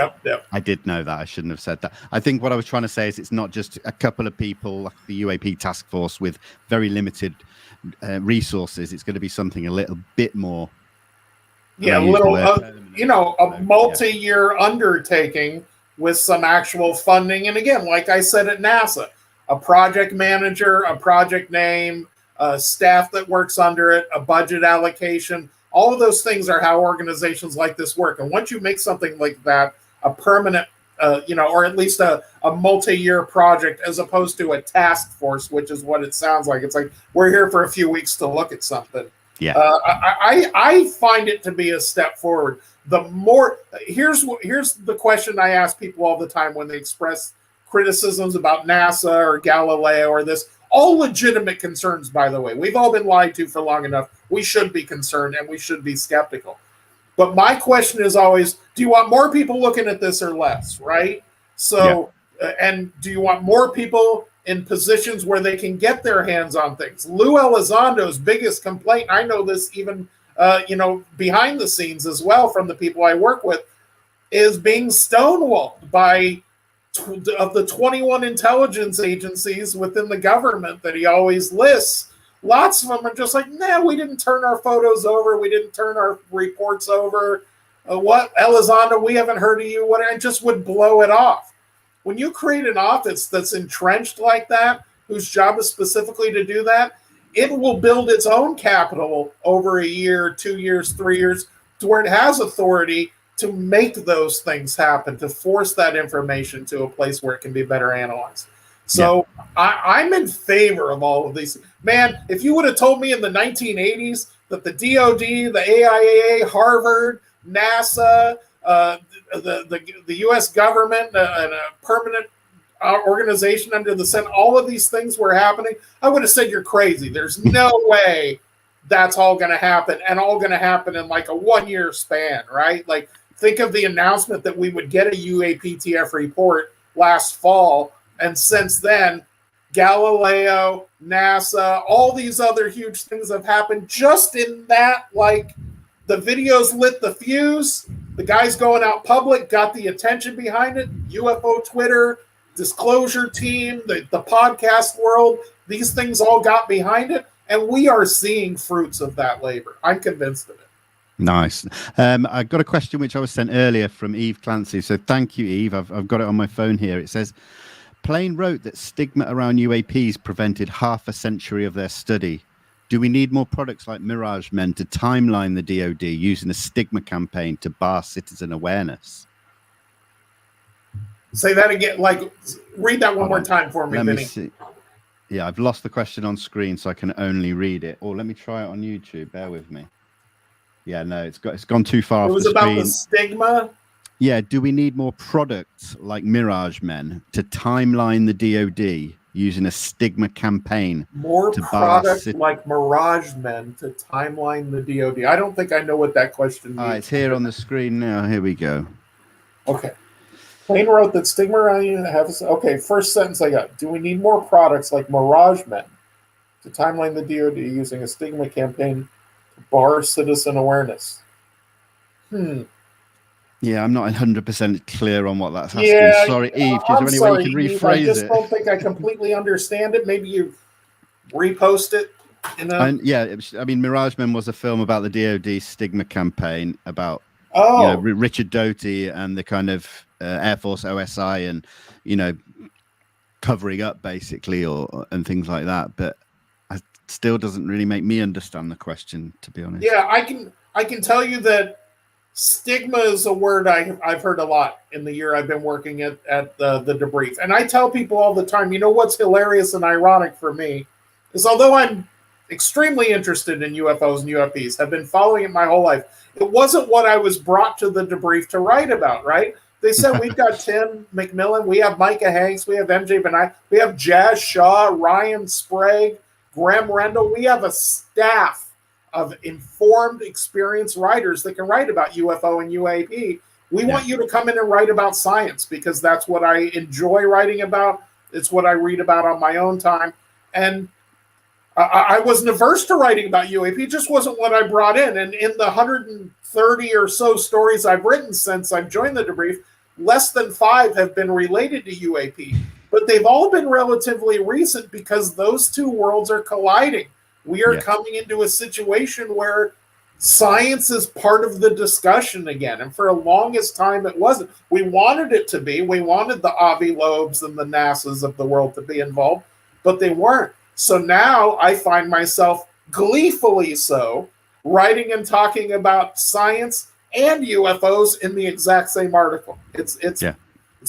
I did know that. I shouldn't have said that. I think what I was trying to say is it's not just a couple of people like the UAP task force with very limited resources. It's going to be something a little bit more. Yeah, a multi-year undertaking with some actual funding. And again, like I said at NASA, a project manager, a project name, staff that works under it, a budget allocation. All of those things are how organizations like this work. And once you make something like that a permanent, or at least a multi-year project, as opposed to a task force, which is what it sounds like. It's like, we're here for a few weeks to look at something. Yeah, I find it to be a step forward. Here's the question I ask people all the time when they express criticisms about NASA or Galileo or this. All legitimate concerns, by the way. We've all been lied to for long enough. We should be concerned and we should be skeptical. But my question is always, do you want more people looking at this or less, right? So, and do you want more people in positions where they can get their hands on things? Lou Elizondo's biggest complaint, I know this even, behind the scenes as well from the people I work with, is being stonewalled by of the 21 intelligence agencies within the government that he always lists. Lots of them are just like, nah, we didn't turn our photos over. We didn't turn our reports over. What, Elizondo, we haven't heard of you. What? I just would blow it off. When you create an office that's entrenched like that, whose job is specifically to do that, it will build its own capital over a year, 2 years, 3 years, to where it has authority to make those things happen, to force that information to a place where it can be better analyzed. So I'm in favor of all of these. Man, if you would have told me in the 1980s that the DOD, the AIAA, Harvard, NASA, the U.S. government, and a permanent organization under the Senate, all of these things were happening, I would have said you're crazy. There's no way that's all going to happen, and all going to happen in like a 1 year span, right? Like, think of the announcement that we would get a UAPTF report last fall, and since then, Galileo, NASA, all these other huge things have happened just in that, like, the videos lit the fuse, the guys going out public got the attention behind it, UFO Twitter, disclosure team, the podcast world, these things all got behind it, and we are seeing fruits of that labor. I'm convinced of it. Nice. I got a question which I was sent earlier from Eve Clancy. So thank you, Eve. I've got it on my phone here. It says, Plain wrote that stigma around UAPs prevented half a century of their study. Do we need more products like Mirage Men to timeline the DoD using a stigma campaign to bar citizen awareness? Say that again. Like, read that one more time for me, Vinnie. See. Yeah, I've lost the question on screen, so I can only read it. Or let me try it on YouTube. Bear with me. Yeah, no, it's gone too far off the screen. It was about the stigma. Yeah, do we need more products like Mirage Men to timeline the DoD using a stigma campaign? More products like Mirage Men to timeline the DoD. I don't think I know what that question means. It's here on the screen now. Here we go. Okay. Plain wrote that stigma around you have. Okay, first sentence I got. Do we need more products like Mirage Men to timeline the DoD using a stigma campaign to bar citizen awareness? Yeah, I'm not 100% clear on what that's asking. Yeah, sorry, Eve. Is there any way you can rephrase it? I just don't think I completely understand it. Maybe you repost it. I mean, Mirage Men was a film about the DoD stigma campaign about Richard Doty and the kind of Air Force OSI and covering up basically and things like that. But still doesn't really make me understand the question, to be honest. Yeah, I can tell you that stigma is a word I've heard a lot in the year I've been working at the Debrief. And I tell people all the time, you know what's hilarious and ironic for me is although I'm extremely interested in UFOs and UFPs, have been following it my whole life, it wasn't what I was brought to the Debrief to write about, right? They said we've got Tim McMillan, we have Micah Hanks, we have MJ Benai, we have Jazz Shaw, Ryan Sprague, Graham Rendell. We have a staff of informed, experienced writers that can write about UFO and UAP. We want you to come in and write about science because that's what I enjoy writing about. It's what I read about on my own time. And I wasn't averse to writing about UAP. It just wasn't what I brought in. And in the 130 or so stories I've written since I've joined the Debrief, less than 5 have been related to UAP. But they've all been relatively recent because those two worlds are colliding. We are coming into a situation where science is part of the discussion again. And for the longest time, it wasn't. We wanted it to be. We wanted the Avi Loebs and the NASAs of the world to be involved, but they weren't. So now I find myself gleefully so writing and talking about science and UFOs in the exact same article. It's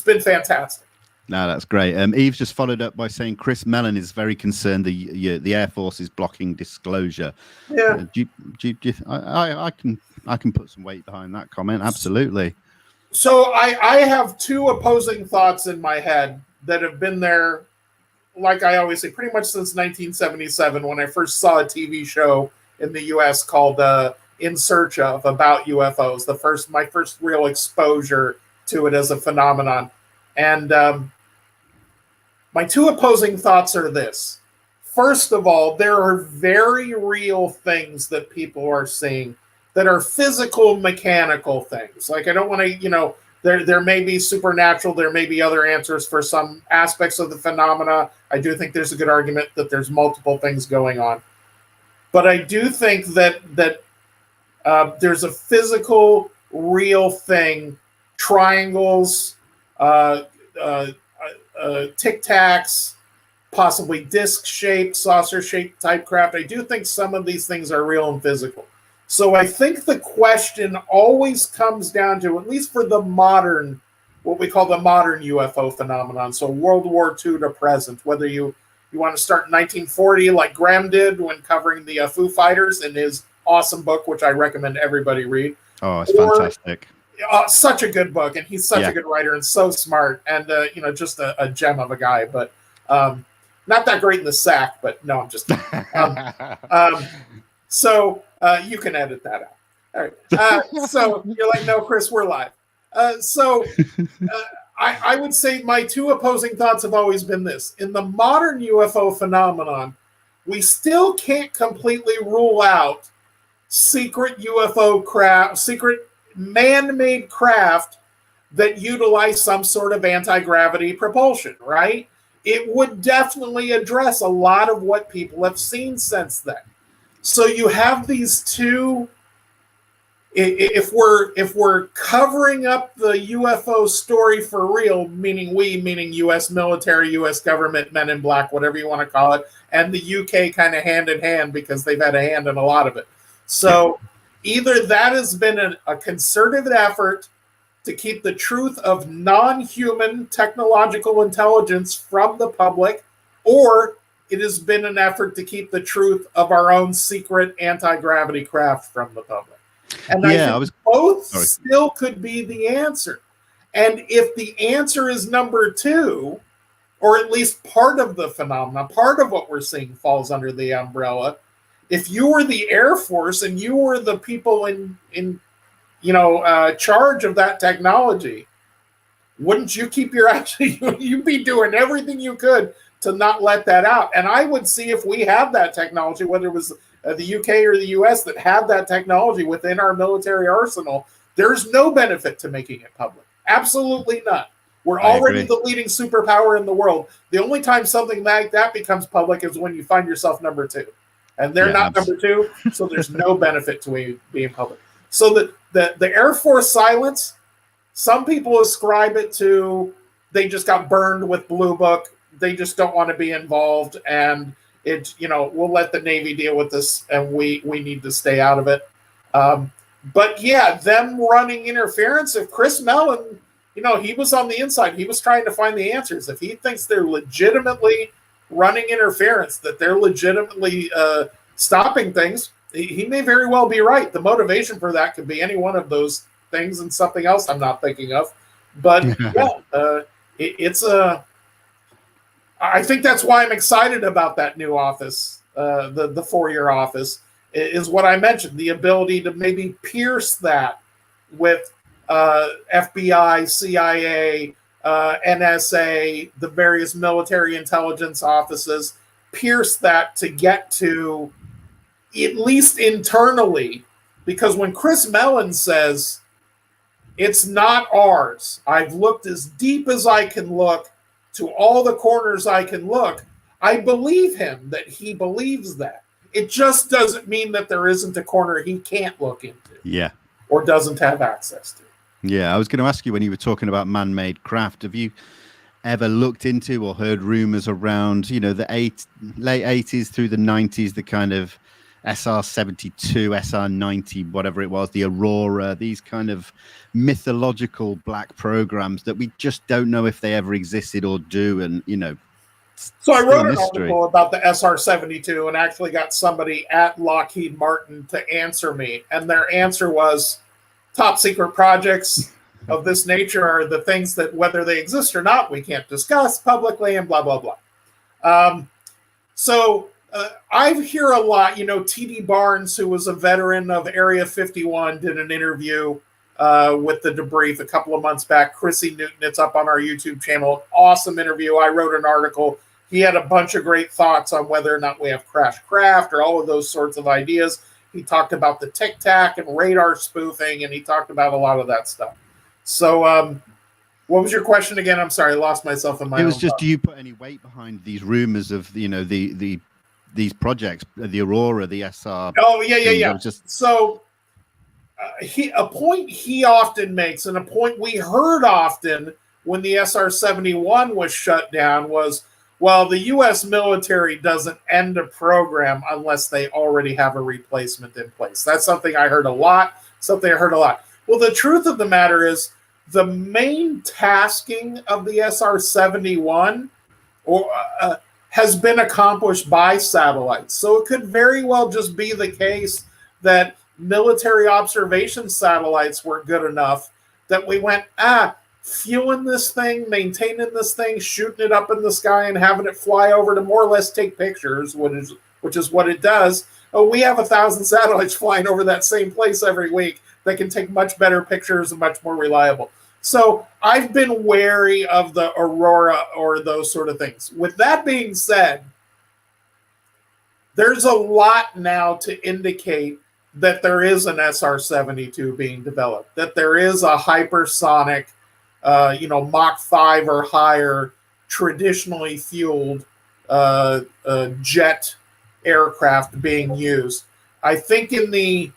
been fantastic. No, that's great. Eve's just followed up by saying Chris Mellon is very concerned the Air Force is blocking disclosure. Yeah, I can put some weight behind that comment. Absolutely. So I have two opposing thoughts in my head that have been there, like I always say, pretty much since 1977 when I first saw a TV show in the U.S. called In Search Of about UFOs. My first real exposure to it as a phenomenon. And my two opposing thoughts are this. First of all, there are very real things that people are seeing that are physical, mechanical things. Like, I don't want to, there may be supernatural, there may be other answers for some aspects of the phenomena. I do think there's a good argument that there's multiple things going on. But I do think that there's a physical, real thing, triangles, Tic Tacs, possibly disc-shaped, saucer-shaped type craft. I do think some of these things are real and physical. So I think the question always comes down to, at least for the modern, what we call the modern UFO phenomenon, so World War II to present, whether you want to start in 1940 like Graham did when covering the Foo Fighters in his awesome book, which I recommend everybody read. Oh, it's fantastic. Such a good book, and he's such a good writer and so smart, and just a gem of a guy. But not that great in the sack. But no, I'm just so you can edit that out. All right. So you're like, no, Chris, we're live. I would say my two opposing thoughts have always been this: in the modern UFO phenomenon, we still can't completely rule out secret UFO craft, secret man-made craft that utilize some sort of anti-gravity propulsion, right? It would definitely address a lot of what people have seen since then. So you have these two. If we're covering up the UFO story for real, meaning U.S. military, U.S. government, Men in Black, whatever you want to call it, and the UK kind of hand in hand because they've had a hand in a lot of it. So either that has been a concerted effort to keep the truth of non-human technological intelligence from the public, or it has been an effort to keep the truth of our own secret anti-gravity craft from the public. And I think both still could be the answer. And if the answer is number two, or at least part of the phenomenon, part of what we're seeing falls under the umbrella, if you were the Air Force and you were the people in charge of that technology, wouldn't you keep your action? You'd be doing everything you could to not let that out. And I would see if we have that technology, whether it was the UK or the US that have that technology within our military arsenal, there's no benefit to making it public. Absolutely none. We're already the leading superpower in the world. The only time something like that becomes public is when you find yourself number two. And they're not number two, so there's no benefit to being public. So the Air Force silence, some people ascribe it to they just got burned with Blue Book. They just don't want to be involved. And we'll let the Navy deal with this, and we need to stay out of it. But yeah, them running interference. If Chris Mellon, he was on the inside, he was trying to find the answers. If he thinks they're legitimately running interference, that they're legitimately stopping things, he may very well be right. The motivation for that could be any one of those things and something else I'm not thinking of. But yeah, I think that's why I'm excited about that new office, the 4-year office, is what I mentioned, the ability to maybe pierce that with FBI, CIA, NSA, the various military intelligence offices, pierce that to get to at least internally. Because when Chris Mellon says, it's not ours, I've looked as deep as I can look to all the corners I can look, I believe him that he believes that. It just doesn't mean that there isn't a corner he can't look into. Yeah. Or doesn't have access to. Yeah, I was going to ask you, when you were talking about man-made craft, have you ever looked into or heard rumors around, the late 80s through the 90s, the kind of SR-72, SR-90, whatever it was, the Aurora, these kind of mythological black programs that we just don't know if they ever existed or do, and So I wrote an article about the SR-72 and actually got somebody at Lockheed Martin to answer me, and their answer was, top secret projects of this nature are the things that, whether they exist or not, we can't discuss publicly, and blah blah blah. So I hear a lot. T.D. Barnes, who was a veteran of Area 51, did an interview with the Debrief a couple of months back. Chrissy Newton, it's up on our YouTube channel. Awesome interview. I wrote an article. He had a bunch of great thoughts on whether or not we have crash craft or all of those sorts of ideas. He talked about the Tic Tac and radar spoofing, and he talked about a lot of that stuff. So what was your question again? I'm sorry, I lost myself in my It was just, do you put any weight behind these rumors of, these projects, the Aurora, the SR? Oh, yeah. So a point he often makes, and a point we heard often when the SR-71 was shut down was, well, the U.S. military doesn't end a program unless they already have a replacement in place. That's something I heard a lot. Well, the truth of the matter is the main tasking of the SR-71 has been accomplished by satellites. So it could very well just be the case that military observation satellites were good enough that we went, fueling this thing, maintaining this thing, shooting it up in the sky and having it fly over to more or less take pictures, which is what it does. Oh, we have 1,000 satellites flying over that same place every week that can take much better pictures and much more reliable. So I've been wary of the Aurora or those sort of things. With that being said, there's a lot now to indicate that there is an SR-72 being developed, that there is a hypersonic, Mach 5 or higher, traditionally fueled jet aircraft being used. I think in the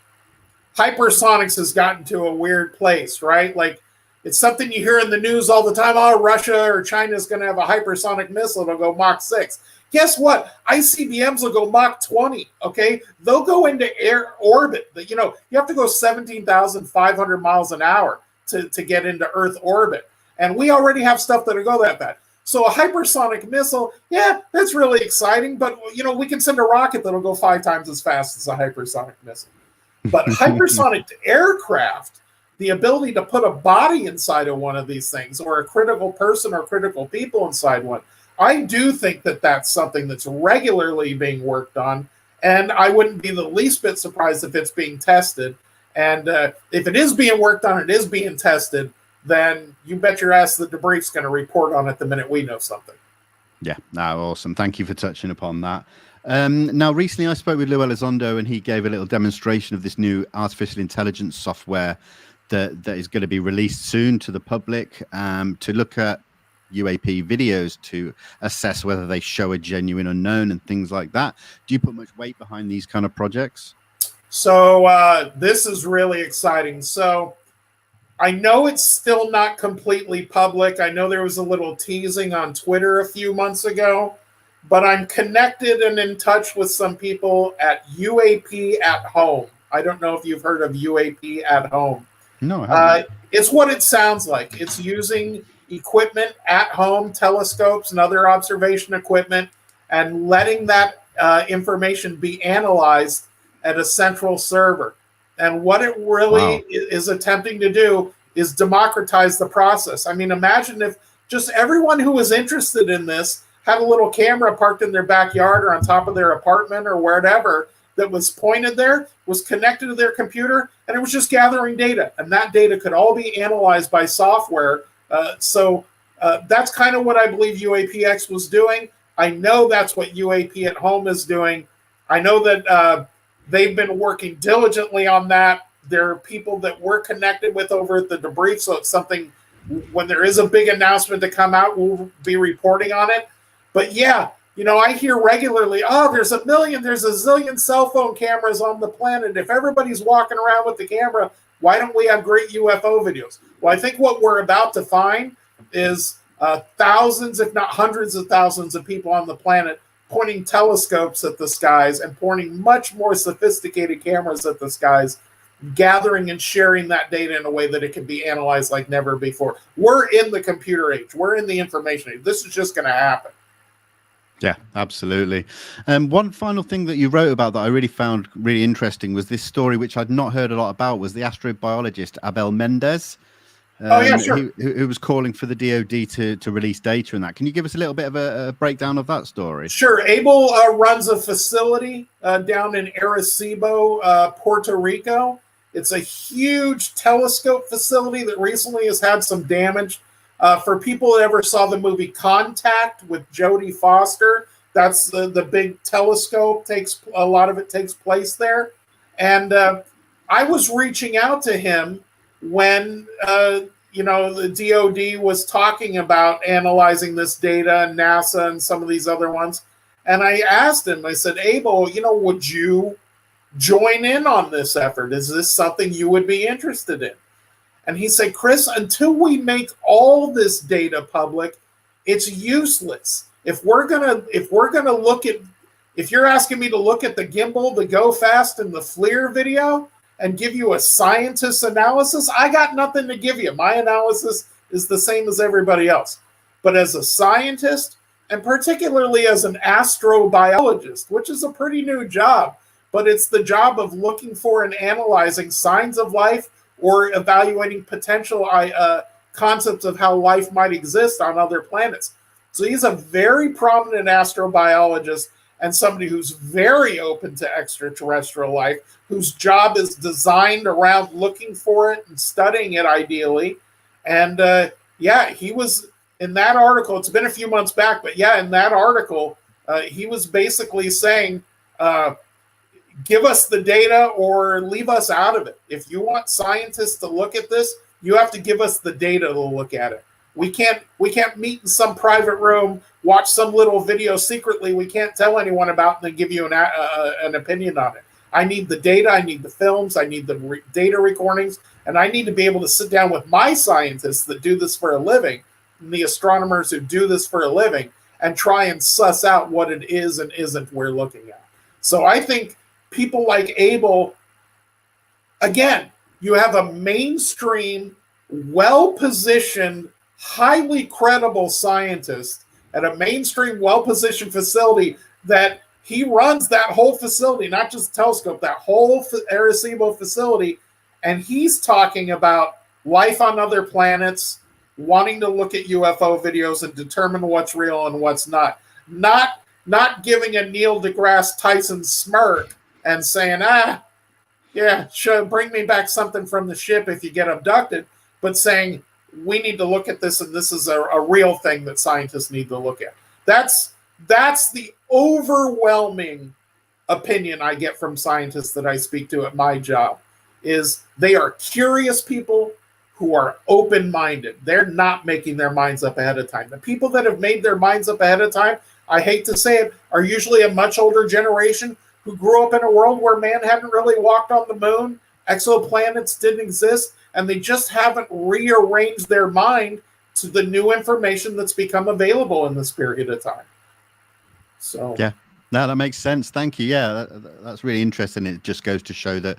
hypersonics has gotten to a weird place, right? Like, it's something you hear in the news all the time. Oh, Russia or China is going to have a hypersonic missile. It'll go Mach 6. Guess what? ICBMs will go Mach 20, okay? They'll go into air orbit. You have to go 17,500 miles an hour to get into Earth orbit. And we already have stuff that'll go that bad. So a hypersonic missile, yeah, that's really exciting. But, we can send a rocket that'll go 5 times as fast as a hypersonic missile. But hypersonic aircraft, the ability to put a body inside of one of these things, or a critical person or critical people inside one, I do think that that's something that's regularly being worked on. And I wouldn't be the least bit surprised if it's being tested. And if it is being worked on, it is being tested, then you bet your ass the Debrief's going to report on it the minute we know something. Yeah, awesome. Thank you for touching upon that. Now, recently I spoke with Lou Elizondo, and he gave a little demonstration of this new artificial intelligence software that is going to be released soon to the public to look at UAP videos to assess whether they show a genuine unknown and things like that. Do you put much weight behind these kind of projects? So this is really exciting. So I know it's still not completely public. I know there was a little teasing on Twitter a few months ago, but I'm connected and in touch with some people at UAP at Home. I don't know if you've heard of UAP at Home. No, I haven't. It's what it sounds like. It's using equipment at home, telescopes and other observation equipment, and letting that information be analyzed at a central server. And what it really is attempting to do is democratize the process. I mean, imagine if just everyone who was interested in this had a little camera parked in their backyard or on top of their apartment or wherever that was pointed there, was connected to their computer, and it was just gathering data. And that data could all be analyzed by software. So that's kind of what I believe UAPX was doing. I know that's what UAP at Home is doing. I know that they've been working diligently on that. There are people that we're connected with over at the Debrief, so it's something, when there is a big announcement to come out, we'll be reporting on it. But yeah, you know, I hear regularly, oh, there's a zillion cell phone cameras on the planet. If everybody's walking around with the camera, why don't we have great UFO videos? Well, I think what we're about to find is thousands, if not hundreds of thousands of people on the planet pointing telescopes at the skies and pointing much more sophisticated cameras at the skies, gathering and sharing that data in a way that it can be analyzed like never before. We're in the computer age. We're in the information age. This is just going to happen. Yeah, absolutely. One final thing that you wrote about that I really found really interesting was this story, which I'd not heard a lot about, was the astrobiologist Abel Mendes. Who was calling for the DoD to release data in that. Can you give us a little bit of a breakdown of that story? Sure. Abel runs a facility down in Arecibo, Puerto Rico. It's a huge telescope facility that recently has had some damage. For people that ever saw the movie Contact with Jodie Foster, that's the big telescope. A lot of it takes place there. And I was reaching out to him when the DoD was talking about analyzing this data, and NASA and some of these other ones. And I asked him, I said, Abel, would you join in on this effort? Is this something you would be interested in? And he said, Chris, until we make all this data public, it's useless. If you're asking me to look at the gimbal, the Go Fast, and the FLIR video and give you a scientist's analysis, I got nothing to give you. My analysis is the same as everybody else. But as a scientist, and particularly as an astrobiologist, which is a pretty new job, but it's the job of looking for and analyzing signs of life or evaluating potential concepts of how life might exist on other planets. So he's a very prominent astrobiologist and somebody who's very open to extraterrestrial life, whose job is designed around looking for it and studying it ideally. And he was in that article. It's been a few months back, but in that article, he was basically saying, give us the data or leave us out of it. If you want scientists to look at this, you have to give us the data to look at it. We can't meet in some private room, watch some little video secretly we can't tell anyone about, and then give you an opinion on it. I need the data, I need the films, I need the data recordings, and I need to be able to sit down with my scientists that do this for a living, and the astronomers who do this for a living, and try and suss out what it is and isn't we're looking at. So I think people like Abel, again, you have a mainstream, well-positioned, highly credible scientist at a mainstream, well-positioned facility that he runs that whole facility, not just telescope, that whole Arecibo facility, and he's talking about life on other planets, wanting to look at UFO videos and determine what's real and what's not. Not giving a Neil deGrasse Tyson smirk and saying, sure, bring me back something from the ship if you get abducted, but saying, we need to look at this, and this is a real thing that scientists need to look at. That's the overwhelming opinion I get from scientists that I speak to at my job, is they are curious people who are open-minded. They're not making their minds up ahead of time. The people that have made their minds up ahead of time, I hate to say it, are usually a much older generation who grew up in a world where man hadn't really walked on the moon, exoplanets didn't exist, and they just haven't rearranged their mind to the new information that's become available in this period of time. So yeah, no, that makes sense. Thank you. Yeah, that's really interesting. It just goes to show that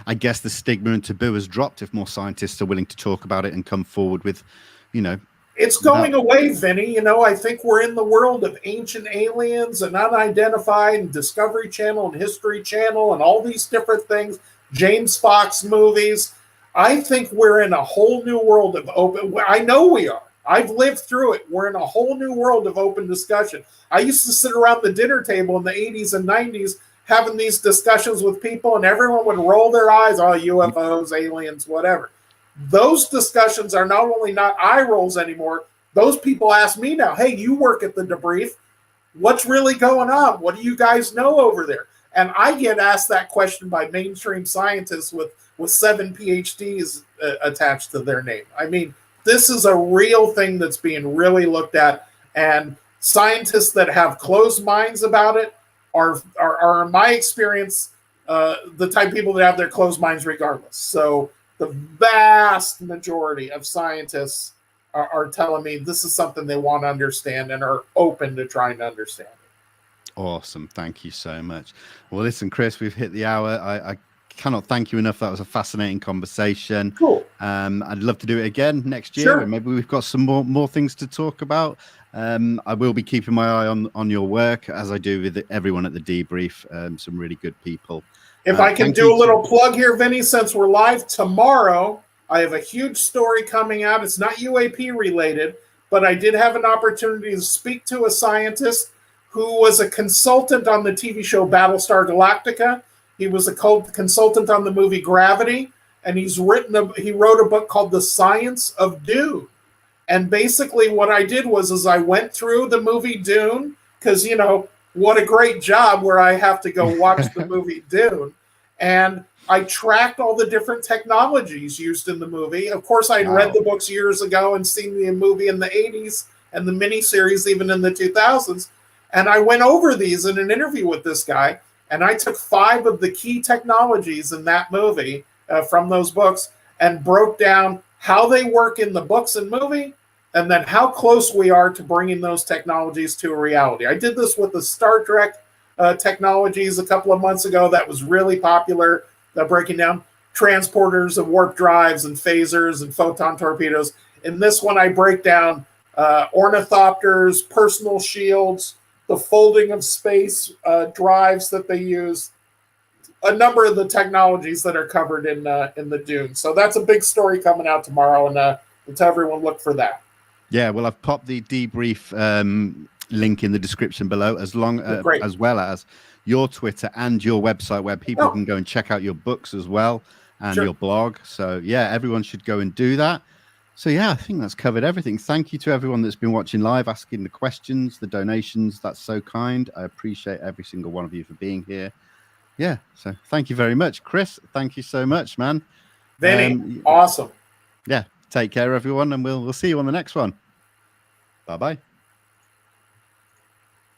I guess the stigma and taboo has dropped if more scientists are willing to talk about it and come forward with, you know, it's going away, Vinny. You know, I think we're in the world of Ancient Aliens and Unidentified and Discovery Channel and History Channel and all these different things, James Fox movies. I think we're in a whole new world of open. I know we are. I've lived through it. We're in a whole new world of open discussion. I used to sit around the dinner table in the 80s and 90s having these discussions with people, and everyone would roll their eyes, oh, UFOs, aliens, whatever. Those discussions are not only not eye rolls anymore, those people ask me now, hey, you work at the Debrief. What's really going on? What do you guys know over there? And I get asked that question by mainstream scientists with 7 PhDs attached to their name. I mean, this is a real thing that's being really looked at. And scientists that have closed minds about it are in my experience, the type of people that have their closed minds regardless. So the vast majority of scientists are telling me this is something they want to understand and are open to trying to understand it. Awesome. Thank you so much. Well, listen, Chris, we've hit the hour. I cannot thank you enough. That was a fascinating conversation. Cool. I'd love to do it again next year. Sure. And maybe we've got some more things to talk about. I will be keeping my eye on your work, as I do with everyone at the Debrief. Some really good people. If I can do a little plug here, Vinny, since we're live tomorrow, I have a huge story coming out. It's not UAP related, but I did have an opportunity to speak to a scientist who was a consultant on the TV show Battlestar Galactica. He was a consultant on the movie Gravity, and he wrote a book called The Science of Dune. And basically what I did was I went through the movie Dune, because, you know, what a great job where I have to go watch the movie Dune. And I tracked all the different technologies used in the movie. Of course, I'd read the books years ago and seen the movie in the 80s and the miniseries even in the 2000s. And I went over these in an interview with this guy. And I took 5 of the key technologies in that movie from those books and broke down how they work in the books and movie, and then how close we are to bringing those technologies to a reality. I did this with the Star Trek technologies a couple of months ago. That was really popular, breaking down transporters and warp drives and phasers and photon torpedoes. In this one, I break down ornithopters, personal shields, the folding of space drives that they use, a number of the technologies that are covered in the Dune. So that's a big story coming out tomorrow, and to everyone look for that. Yeah, well, I've popped the Debrief link in the description below, as well as your Twitter and your website, where people can go and check out your books as well and your blog. So yeah, everyone should go and do that. So yeah, I think that's covered everything. Thank you to everyone that's been watching live, asking the questions, the donations. That's so kind. I appreciate every single one of you for being here. Yeah, so thank you very much, Chris. Thank you so much, man. Vinny, awesome. Yeah, take care, everyone, and we'll see you on the next one. Bye-bye.